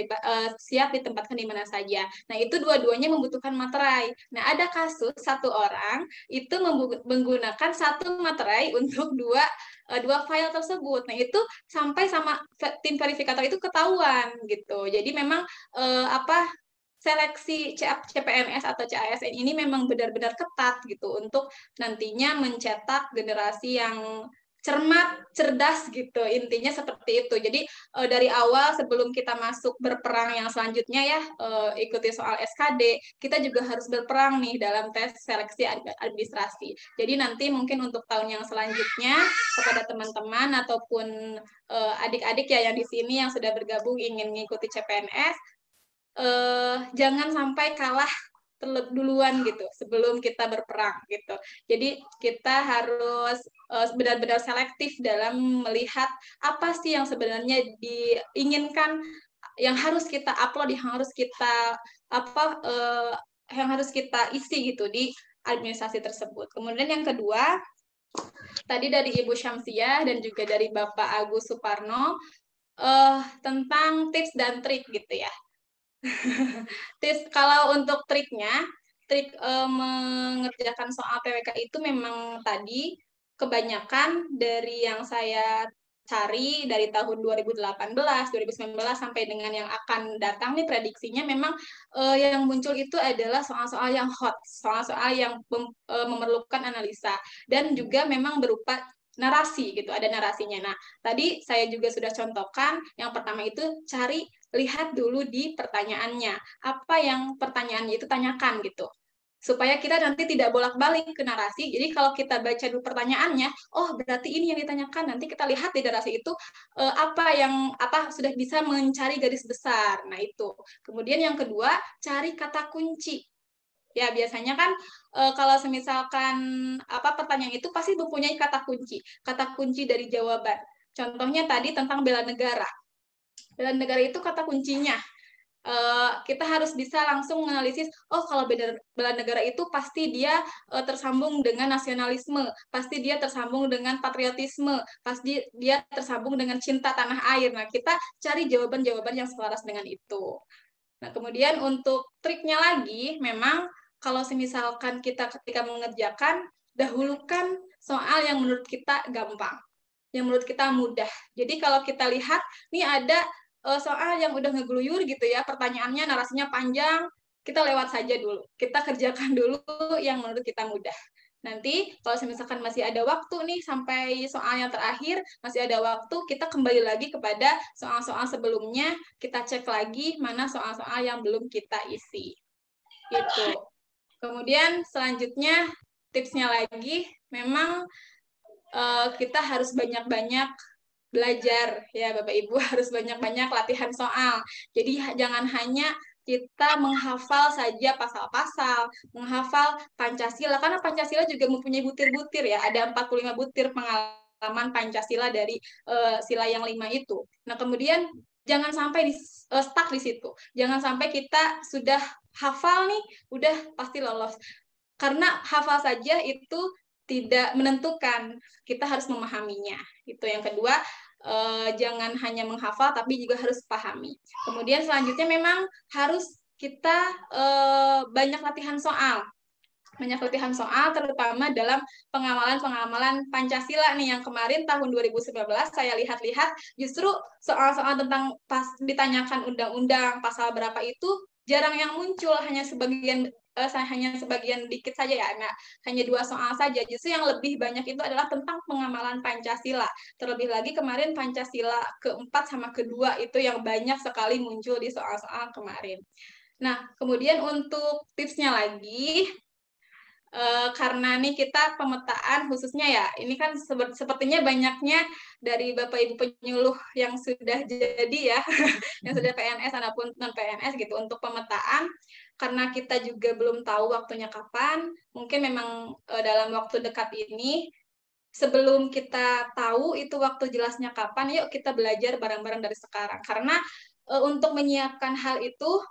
siap ditempatkan di mana saja. Nah, itu dua-duanya membutuhkan materai. Nah, ada kasus satu orang itu menggunakan satu materai untuk dua file tersebut. Nah, itu sampai sama tim verifikator itu ketahuan gitu. Jadi memang seleksi CPNS atau CASN ini memang benar-benar ketat gitu untuk nantinya mencetak generasi yang cermat, cerdas gitu. Intinya seperti itu. Jadi dari awal sebelum kita masuk berperang yang selanjutnya ya, ikuti soal SKD, kita juga harus berperang nih dalam tes seleksi administrasi. Jadi nanti mungkin untuk tahun yang selanjutnya kepada teman-teman ataupun adik-adik ya yang di sini yang sudah bergabung ingin mengikuti CPNS, jangan sampai kalah duluan gitu sebelum kita berperang gitu. Jadi kita harus benar-benar selektif dalam melihat apa sih yang sebenarnya diinginkan, yang harus kita upload, yang harus kita isi gitu di administrasi tersebut. Kemudian yang kedua, tadi dari Ibu Syamsiah dan juga dari Bapak Agus Suparno tentang tips dan trik gitu ya. Kalau untuk trik mengerjakan soal PWK itu memang tadi kebanyakan dari yang saya cari dari tahun 2018, 2019 sampai dengan yang akan datang nih prediksinya memang yang muncul itu adalah soal-soal yang hot, soal-soal yang memerlukan analisa dan juga memang berupa narasi gitu, ada narasinya. Nah, tadi saya juga sudah contohkan, yang pertama itu lihat dulu di pertanyaannya, apa yang pertanyaannya itu tanyakan gitu. Supaya kita nanti tidak bolak-balik ke narasi. Jadi kalau kita baca dulu pertanyaannya, oh berarti ini yang ditanyakan. Nanti kita lihat di narasi itu apa sudah bisa mencari garis besar. Nah, itu. Kemudian yang kedua, cari kata kunci. Ya, biasanya kan kalau semisalkan pertanyaan itu pasti mempunyai kata kunci dari jawaban. Contohnya tadi tentang bela negara. Bela negara itu kata kuncinya. Kita harus bisa langsung menganalisis, oh kalau bela negara itu pasti dia tersambung dengan nasionalisme, pasti dia tersambung dengan patriotisme, pasti dia tersambung dengan cinta tanah air. Nah, kita cari jawaban-jawaban yang selaras dengan itu. Nah, kemudian untuk triknya lagi, memang kalau misalkan kita ketika mengerjakan, dahulukan soal yang menurut kita gampang, yang menurut kita mudah. Jadi kalau kita lihat, nih ada soal yang udah ngegluyur gitu ya, pertanyaannya narasinya panjang, kita lewat saja dulu. Kita kerjakan dulu yang menurut kita mudah. Nanti kalau misalkan masih ada waktu nih sampai soal yang terakhir, masih ada waktu, kita kembali lagi kepada soal-soal sebelumnya, kita cek lagi mana soal-soal yang belum kita isi. Gitu. Kemudian selanjutnya tipsnya lagi, memang kita harus banyak-banyak belajar ya Bapak Ibu, harus banyak-banyak latihan soal. Jadi jangan hanya kita menghafal saja pasal-pasal, menghafal Pancasila, karena Pancasila juga mempunyai butir-butir ya, ada 45 butir pengalaman Pancasila dari sila yang 5 itu. Nah, kemudian jangan sampai stuck di situ. Jangan sampai kita sudah hafal nih, udah pasti lolos. Karena hafal saja itu tidak menentukan, kita harus memahaminya. Itu yang kedua, jangan hanya menghafal tapi juga harus pahami. Kemudian selanjutnya memang harus kita banyak latihan soal. Banyak latihan soal terutama dalam pengamalan-pengamalan Pancasila nih yang kemarin tahun 2019 saya lihat-lihat justru soal-soal tentang pas ditanyakan undang-undang pasal berapa itu jarang yang muncul, hanya sebagian dikit saja ya, hanya 2 soal saja. Justru yang lebih banyak itu adalah tentang pengamalan Pancasila. Terlebih lagi kemarin Pancasila keempat sama kedua itu yang banyak sekali muncul di soal-soal kemarin. Nah, kemudian untuk tipsnya lagi, karena nih kita pemetaan khususnya ya, ini kan sepertinya banyaknya dari Bapak Ibu penyuluh yang sudah jadi ya, yang sudah PNS ataupun non-PNS gitu, untuk pemetaan, karena kita juga belum tahu waktunya kapan, mungkin memang dalam waktu dekat ini, sebelum kita tahu itu waktu jelasnya kapan, yuk kita belajar bareng-bareng dari sekarang. Karena untuk menyiapkan hal itu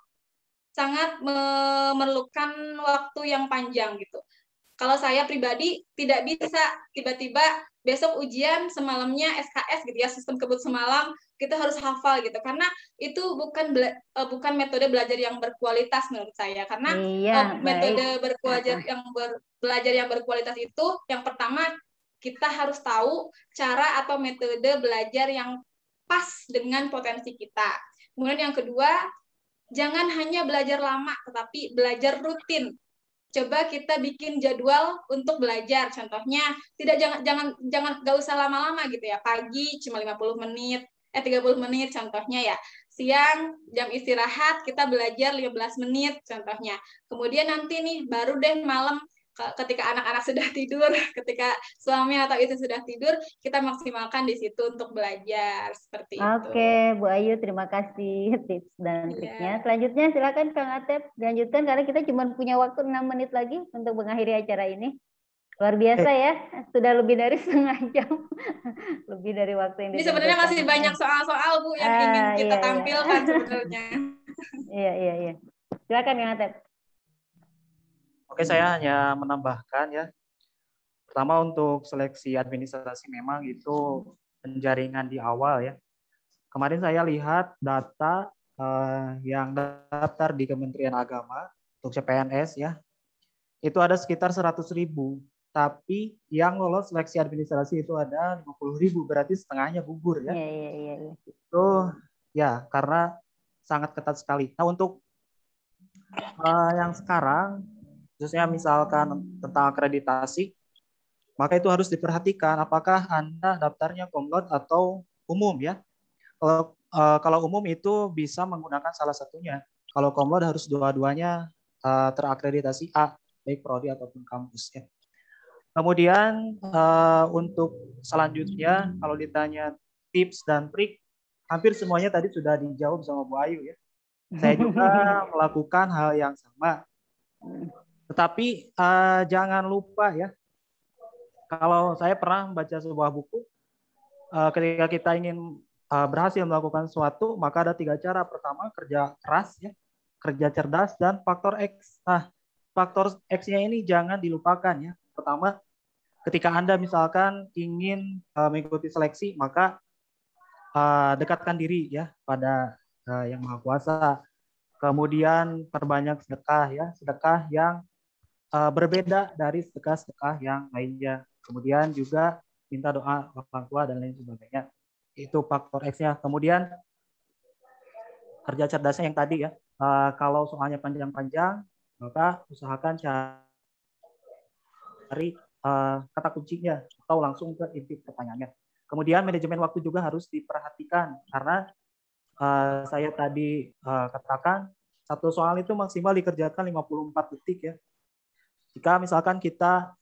sangat memerlukan waktu yang panjang gitu. Kalau saya pribadi tidak bisa tiba-tiba besok ujian semalamnya SKS gitu ya, sistem kebut semalam, kita harus hafal gitu. Karena itu bukan metode belajar yang berkualitas menurut saya. Karena metode belajar yang berkualitas itu yang pertama kita harus tahu cara atau metode belajar yang pas dengan potensi kita. Kemudian yang kedua, jangan hanya belajar lama, tetapi belajar rutin. Coba kita bikin jadwal untuk belajar. Contohnya, jangan nggak usah lama-lama gitu ya. Pagi cuma 30 menit contohnya ya. Siang jam istirahat kita belajar 15 menit contohnya. Kemudian nanti nih baru deh malam ketika anak-anak sudah tidur, ketika suami atau istri sudah tidur, kita maksimalkan di situ untuk belajar seperti itu. Oke, Bu Ayu, terima kasih tips dan triknya. Selanjutnya silakan Kang Atep dilanjutkan karena kita cuma punya waktu 6 menit lagi untuk mengakhiri acara ini. Luar biasa ya, sudah lebih dari setengah jam, lebih dari waktu yang ditentukan. Ini sebenarnya masih banyak soal-soal Bu yang ingin kita tampilkan sebenarnya. Iya. Silakan Kang Atep. Oke, saya hanya menambahkan ya. Pertama untuk seleksi administrasi memang itu penjaringan di awal ya. Kemarin saya lihat data yang daftar di Kementerian Agama untuk CPNS ya. Itu ada sekitar 100.000. Tapi yang lolos seleksi administrasi itu ada 50.000, berarti setengahnya gugur ya. Iya. Itu ya karena sangat ketat sekali. Nah untuk yang sekarang, khususnya misalkan tentang akreditasi, maka itu harus diperhatikan apakah Anda daftarnya komlot atau umum ya. Kalau umum itu bisa menggunakan salah satunya. Kalau komlot harus dua-duanya terakreditasi A, baik prodi ataupun kampus ya. Kemudian untuk selanjutnya kalau ditanya tips dan trik, hampir semuanya tadi sudah dijawab sama Bu Ayu ya. Saya juga melakukan hal yang sama. Tetapi jangan lupa ya, kalau saya pernah membaca sebuah buku, ketika kita ingin berhasil melakukan sesuatu, maka ada 3 cara. Pertama, kerja keras, ya, kerja cerdas, dan faktor X. Nah, faktor X-nya ini jangan dilupakan ya. Pertama, ketika Anda misalkan ingin mengikuti seleksi, maka dekatkan diri ya pada Yang Maha Kuasa. Kemudian perbanyak sedekah ya, sedekah yang berbeda dari sedekah-sedekah yang lainnya. Kemudian juga minta doa orang tua dan lain sebagainya. Itu faktor X-nya. Kemudian kerja cerdasnya yang tadi ya. Kalau soalnya panjang-panjang, maka usahakan cari kata kuncinya atau langsung ke inti pertanyaannya. Kemudian manajemen waktu juga harus diperhatikan karena saya tadi katakan satu soal itu maksimal dikerjakan 54 detik ya. Jika misalkan kita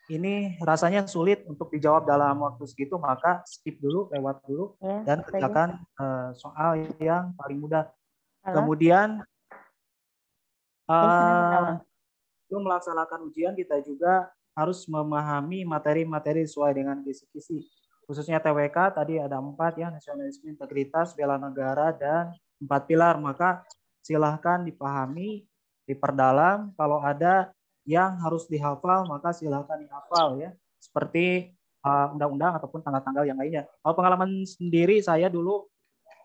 ini rasanya sulit untuk dijawab dalam waktu segitu, maka skip dulu, lewat dulu, ya, dan kerjakan soal yang paling mudah. Halo? Kemudian sebelum melaksanakan ujian, kita juga harus memahami materi-materi sesuai dengan kisi-kisi. Khususnya TWK, tadi ada 4 ya, nasionalisme, integritas, bela negara, dan 4 pilar. Maka silahkan dipahami, diperdalam. Kalau ada yang harus dihafal, maka silahkan dihafal ya. Seperti undang-undang ataupun tanggal-tanggal yang lainnya. Kalau pengalaman sendiri, saya dulu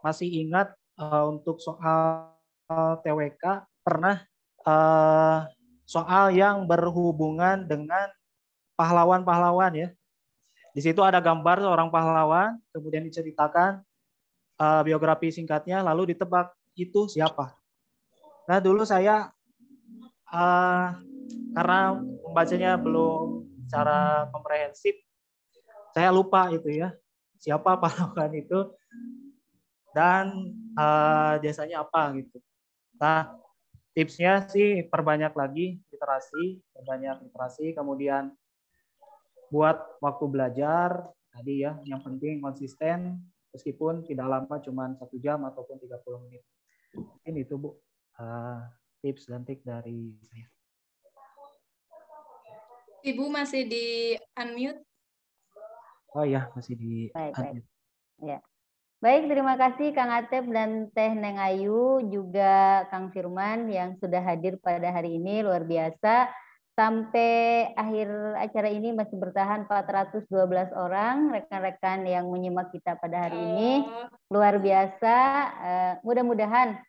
masih ingat untuk soal TWK, pernah soal yang berhubungan dengan pahlawan-pahlawan ya. Di situ ada gambar seorang pahlawan, kemudian diceritakan biografi singkatnya, lalu ditebak itu siapa. Nah dulu saya karena membacanya belum secara komprehensif, saya lupa itu ya, siapa pahlawan itu dan jasanya apa gitu. Nah, tipsnya sih perbanyak lagi literasi, kemudian buat waktu belajar tadi ya, yang penting konsisten meskipun tidak lama, cuma 1 jam ataupun 30 menit. Ini itu Bu, tips dan trik dari saya. Ibu masih di unmute? Oh ya, masih di unmute. Ya. Baik, terima kasih Kang Atep dan Teh Neng Ayu, juga Kang Firman yang sudah hadir pada hari ini, luar biasa. Sampai akhir acara ini masih bertahan 412 orang, rekan-rekan yang menyimak kita pada hari ini. Luar biasa, mudah-mudahan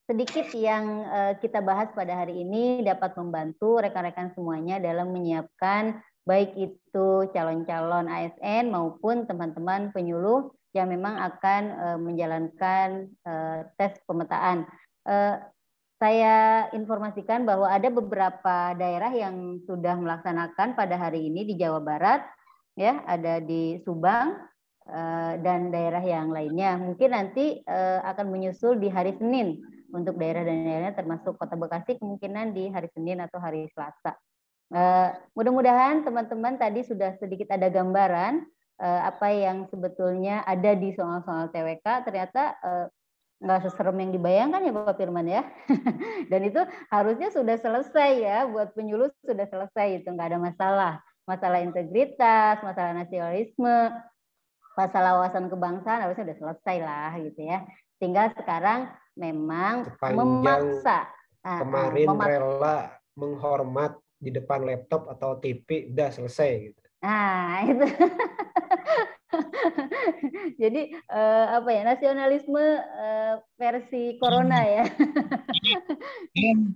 sedikit yang kita bahas pada hari ini dapat membantu rekan-rekan semuanya dalam menyiapkan baik itu calon-calon ASN maupun teman-teman penyuluh yang memang akan menjalankan tes pemetaan. Saya informasikan bahwa ada beberapa daerah yang sudah melaksanakan pada hari ini di Jawa Barat, ya, ada di Subang dan daerah yang lainnya. Mungkin nanti akan menyusul di hari Senin untuk daerah dan daerahnya, termasuk Kota Bekasi kemungkinan di hari Senin atau hari Selasa. Mudah-mudahan teman-teman tadi sudah sedikit ada gambaran apa yang sebetulnya ada di soal-soal TWK. Ternyata nggak seserem yang dibayangkan ya Bapak Firman ya. Dan itu harusnya sudah selesai ya, buat penyuluh sudah selesai, itu nggak ada masalah. Masalah integritas, masalah nasionalisme, masalah wawasan kebangsaan harusnya sudah selesai lah gitu ya. Tinggal sekarang memang memaksa. Kemarin rela menghormat di depan laptop atau TV, udah selesai gitu. Nah itu. Jadi apa ya, nasionalisme versi corona ya.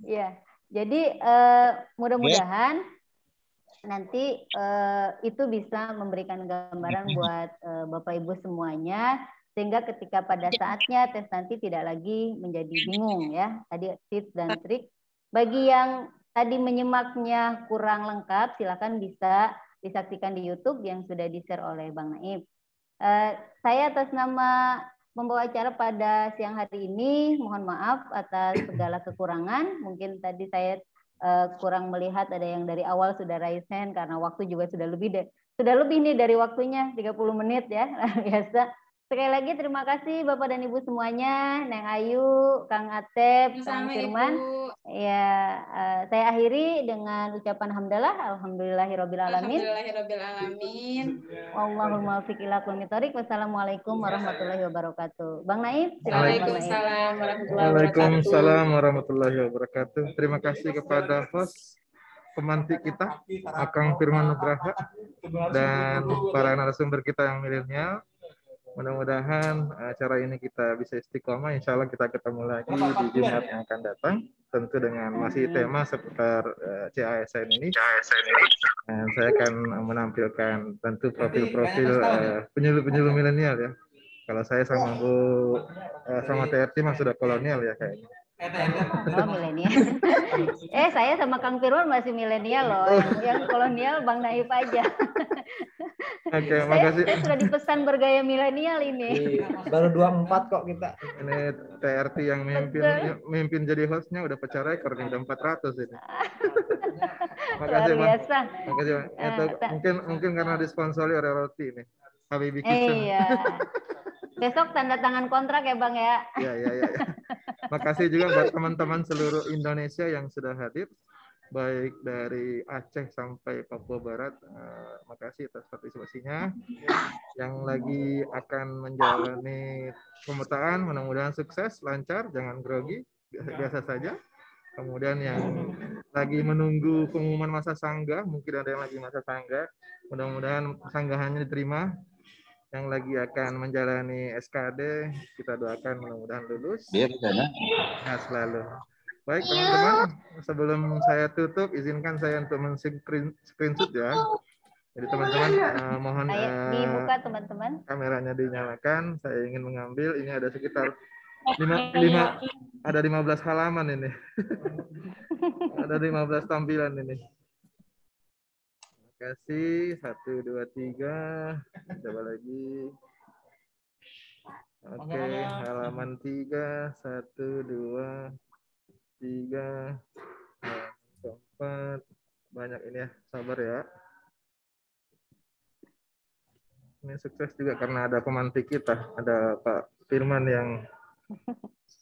Ya. Jadi mudah-mudahan nanti itu bisa memberikan gambaran buat Bapak Ibu semuanya, sehingga ketika pada saatnya tes nanti tidak lagi menjadi bingung ya. Tadi tips dan trik. Bagi yang tadi menyimaknya kurang lengkap, silakan bisa disaksikan di YouTube yang sudah di-share oleh Bang Naib. Saya atas nama membawa acara pada siang hari ini, mohon maaf atas segala kekurangan. Mungkin tadi saya kurang melihat ada yang dari awal sudah raise hand karena waktu juga sudah lebih nih dari waktunya 30 menit ya. Biasa. Sekali lagi terima kasih Bapak dan Ibu semuanya, Neng Ayu, Kang Atep, Kang Firman. Ya, saya akhiri dengan ucapan hamdalah, alhamdulillahirabbil alamin. Alhamdulillahirabbil alamin. Wallahul muwaffiq ila aqwamit thoriq. Wassalamualaikum warahmatullahi wabarakatuh. Bang Naif, silakan Bang Naif. Waalaikumsalam warahmatullahi wabarakatuh. Waalaikumsalam warahmatullahi wabarakatuh. Terima kasih kepada host pemantik kita, Akang Firman Nugraha, dan para narasumber kita yang milenial. Mudah-mudahan acara ini kita bisa istiqomah. Insya Allah kita ketemu lagi di Jumat yang akan datang. Tentu dengan masih tema seputar CASN ini. Dan saya akan menampilkan tentu profil-profil penyuluh-penyuluh milenial ya. Kalau saya sama sama TRT mah sudah kolonial ya kayaknya. Oh, milenial. Saya sama Kang Firman masih milenial loh. Yang kolonial Bang Naif aja. Oke, makasih. Saya sudah dipesan bergaya milenial ini. Baru 24 kok kita. Ini TRT yang mimpin jadi hostnya udah pecah rekor nih, udah 400 ini. Makasih, luar biasa. Makasih, Bang. Mungkin karena disponsori oleh roti nih. Habibie Kitchen. Iya. Besok tanda tangan kontrak ya Bang ya. Iya. Makasih juga buat teman-teman seluruh Indonesia yang sudah hadir, baik dari Aceh sampai Papua Barat. Makasih atas partisipasinya. Yang lagi akan menjalani pemetaan, mudah-mudahan sukses, lancar, jangan grogi, biasa saja. Kemudian yang lagi menunggu pengumuman masa sanggah, mungkin ada yang lagi masa sanggah, mudah-mudahan sanggahannya diterima. Yang lagi akan menjalani SKD, kita doakan mudah-mudahan lulus. Nah, selalu. Baik teman-teman, sebelum saya tutup, izinkan saya untuk men-screenshot ya. Jadi teman-teman, mohon dibuka teman-teman. Kameranya dinyalakan. Saya ingin mengambil. Ini ada sekitar 15 halaman ini. Ada 15 tampilan ini. Terima kasih. 1, 2, 3. Coba lagi. Oke, halaman 3. 1, 2, 3, 4. Banyak ini ya, sabar ya. Ini sukses juga karena ada pemantik kita, ada Pak Firman yang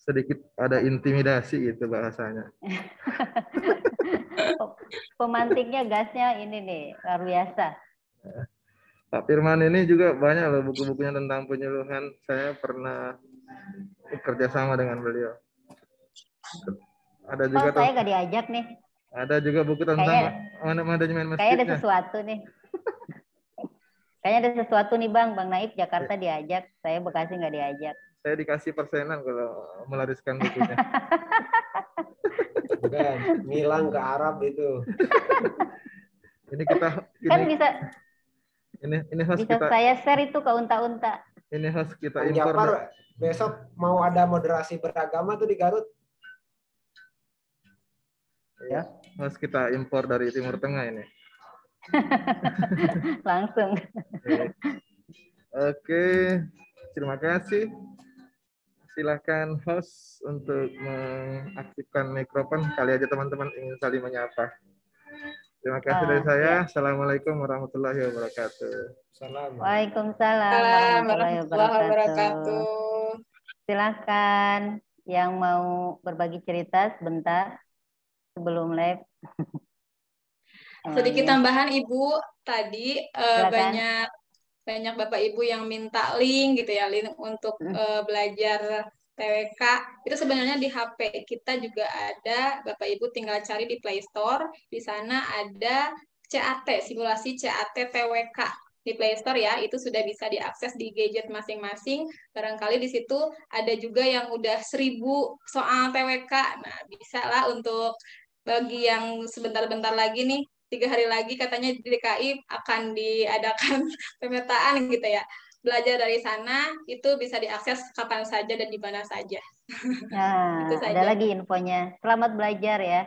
sedikit ada intimidasi gitu bahasanya. Pemantiknya gasnya ini nih, luar biasa. Pak Firman ini juga banyak loh buku-bukunya tentang penyuluhan. Saya pernah bekerja sama dengan beliau. Ada juga saya nggak diajak nih. Ada juga buku tentang manajemen masjidnya. Kayaknya ada sesuatu nih. Kayaknya ada sesuatu nih Bang Naif Jakarta diajak, saya Bekasi nggak diajak. Saya dikasih persenan kalau melariskan bukunya. Bukan, ngilang ke Arab itu. Ini kita kan bisa. Ini host bisa kita. Saya share itu ke unta-unta. Ini host kita impor. Japar, besok mau ada moderasi beragama tuh di Garut. Ya, host kita impor dari Timur Tengah ini. Langsung. Oke, terima kasih. Silakan host untuk mengaktifkan mikrofon. Kali aja teman-teman ingin saling menyapa. Terima kasih dari saya. Assalamualaikum warahmatullahi wabarakatuh. Waalaikumsalam warahmatullahi wabarakatuh. Silakan yang mau berbagi cerita sebentar sebelum live. Sedikit tambahan Ibu, tadi banyak Bapak Ibu yang minta link gitu ya, link untuk belajar TWK. Itu sebenarnya di HP kita juga ada, Bapak Ibu tinggal cari di Play Store. Di sana ada CAT, simulasi CAT TWK di Play Store ya. Itu sudah bisa diakses di gadget masing-masing. Barangkali di situ ada juga yang udah 1000 soal TWK. Nah, bisa lah untuk bagi yang sebentar-bentar lagi nih, 3 hari lagi katanya di DKI akan diadakan pemetaan gitu ya. Belajar dari sana itu bisa diakses kapan saja dan di mana saja. Nah, itu saja. Ada lagi infonya. Selamat belajar ya.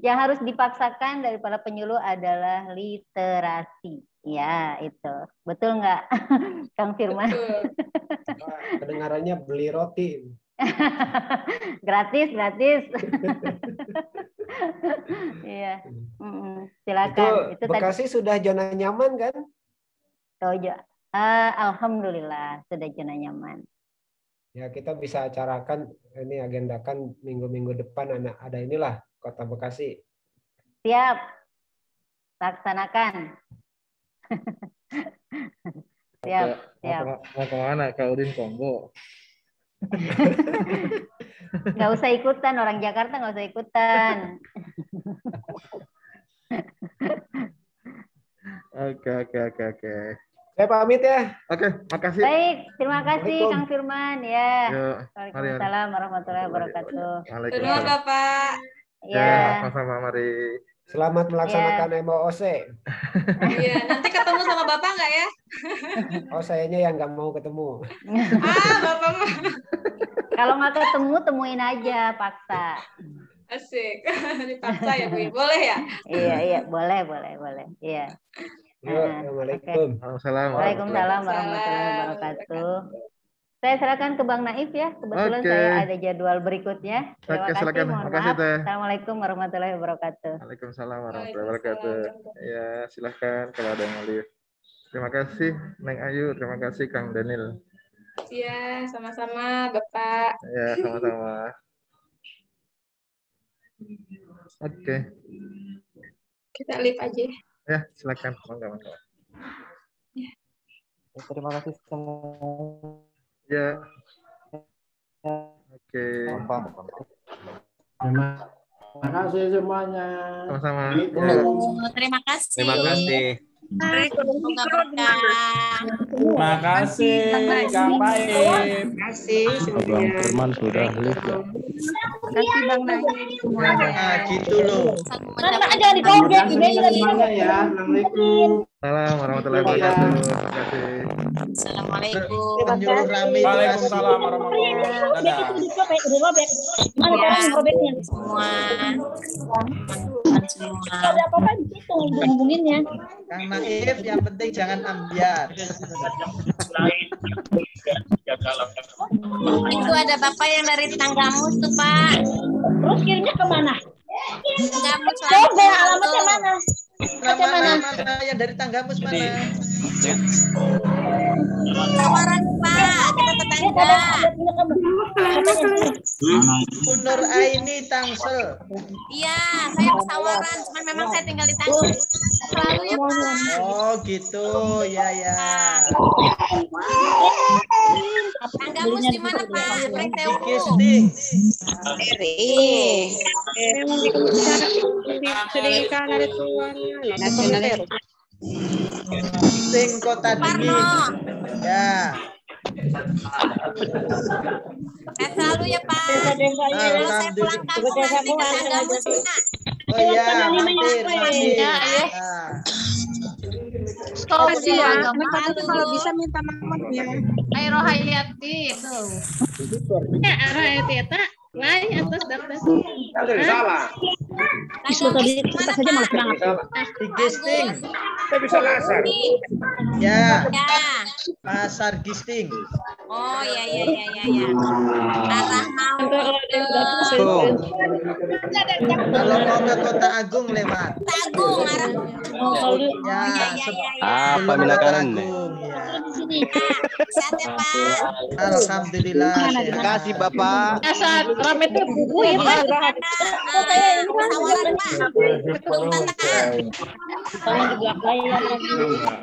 Yang harus dipaksakan dari para penyuluh adalah literasi. Ya, itu. Betul nggak, Kang Firman? Kedengarannya beli roti. Gratis. Iya. Silakan. Itu Bekasi sudah zona nyaman kan? Oh ya. Alhamdulillah sudah zona nyaman. Ya, kita bisa acarakan ini, agendakan minggu-minggu depan ada inilah Kota Bekasi. Siap. Laksanakan. Siap, siap. Mau kemana? Kak Udin Kombo. Nggak usah ikutan, orang Jakarta nggak usah ikutan. Oke. Saya pamit ya. Oke, makasih. Baik, terima kasih Kang Firman ya. Waalaikumsalam warahmatullahi wabarakatuh. Terima Bapak. Ya, sama-sama, mari. Selamat melaksanakan MOOC. Iya, nanti ketemu sama Bapak nggak ya? Oh, sayanya yang nggak mau ketemu. Bapak mah. Kalau nggak ketemu, temuin aja, paksa. Asik, dipaksa ya Bu. Boleh ya? Iya, boleh. Iya. Assalamualaikum. Waalaikumsalam warahmatullahi wabarakatuh. Saya serahkan ke Bang Naif ya. Kebetulan saya ada jadwal berikutnya. Terima kasih. Silakan. Mohon Makasih, maaf. Teh. Assalamualaikum warahmatullahi wabarakatuh. Waalaikumsalam warahmatullahi wabarakatuh. Ya, silahkan kalau ada yang mau lihat. Terima kasih Neng Ayu, terima kasih Kang Daniel. Iya, sama-sama Bapak. Ya, sama-sama. Oke. Kita live aja. Ya, silakan. Mangga. Ya. Terima kasih semua. Ya. Oke. Terima kasih semuanya. Sama-sama. Terima kasih. Terima kasih. Semoga berkah. Terima kasih Kang Baim. Terima kasih Bang Firman sudah live ya. Terima kasih Bang Najib semuanya. Nah, gitu loh. Ada di komplek ini juga ya. Assalamualaikum. Assalamualaikum warahmatullahi wabarakatuh. Terima kasih. Assalamualaikum. Menyuruh rame. Waalaikumsalam warahmatullahi wabarakatuh. Dadah. Mana sekarang robeknya? Semua. Ada apa-apa di situ hubunginnya. Kang Naif, yang penting jangan ambiar. Itu ada Bapak yang dari Tanggamus tuh Pak. Terus kirimnya kemana? Tanggamus. Coba alamatnya mana? Mana yang dari Tanggamus mana? Tawaran Pak, kita tetangga. Nur Aini Tangsel. Iya, saya pesawaran, cuman memang saya tinggal di Tangsel. Selalu ya Pak. Oh gitu, ya. Tanggamus di mana Pak? Pretewu. Gisting. Gisting Kota Dingin. Ya. Sehat selalu ya Pak. Kalau saya pulang kampung nanti ke Tanggamus Pak. Oh iya, mampir. Kasih ya. Kalau bisa minta nomor ya. Ayo Rohayati itu. Ya, Rohayati eta lain atas daftar. Salah. Tadi kita saja malas banget. Gisting. Saya bisa laser. Ya. Pasar Gisting. Oh ya. Arah mau. Kalau mau ke Kota Agung lewat. Agung arah. Apa minakanan? Sehat ya Pak. Alhamdulillah. Terima kasih Bapak. Saat rame tuh buku ya Pak. Tawaran Pak. Gedung Bataan.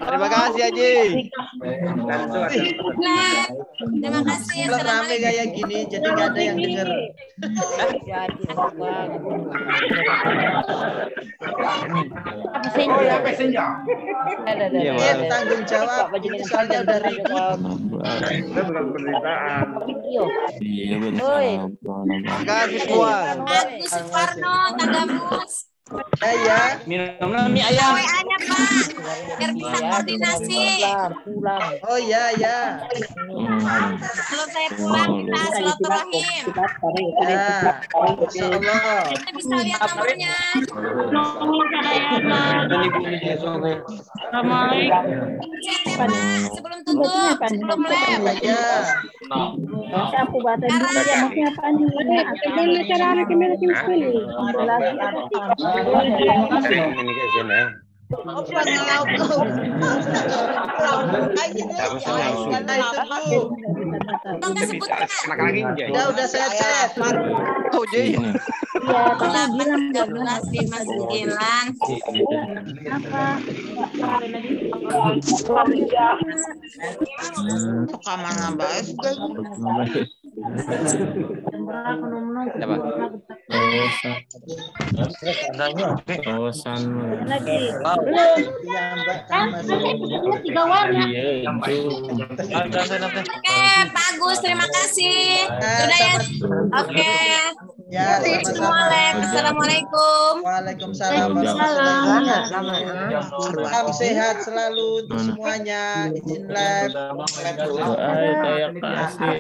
Terima kasih Haji. Terima kasih. Kalau rame kayak gini jadi nggak ada yang denger. Tanggung jawab. Ini soalnya udah ribut. Kita bukan pemberitaan. Terima kasih semua. Agus Suparno, Tanggamus. Ya. Minumnya mie ayam. WA-nya Pak, biar bisa koordinasi. Oh ya. Kalau saya pulang kita silaturahim. Ya. Insyaallah. Kita bisa lihat nomornya. Sebelum tutup, sebelum lem. Ya. Aku baca dulu ya maksudnya apa nih? Akademi cara rekomendasi sekali. Udah saya chat. Oh, Jay. Iya, tapi bilang sih Mas Gilang. Kamar nambah Lagi. Belum. Tiga warna. Oke, bagus. Terima kasih. Sudah ya. Oke. Ya, Assalamualaikum. Waalaikumsalam. Salam sehat selalu untuk semuanya. Izin live. Terima kasih.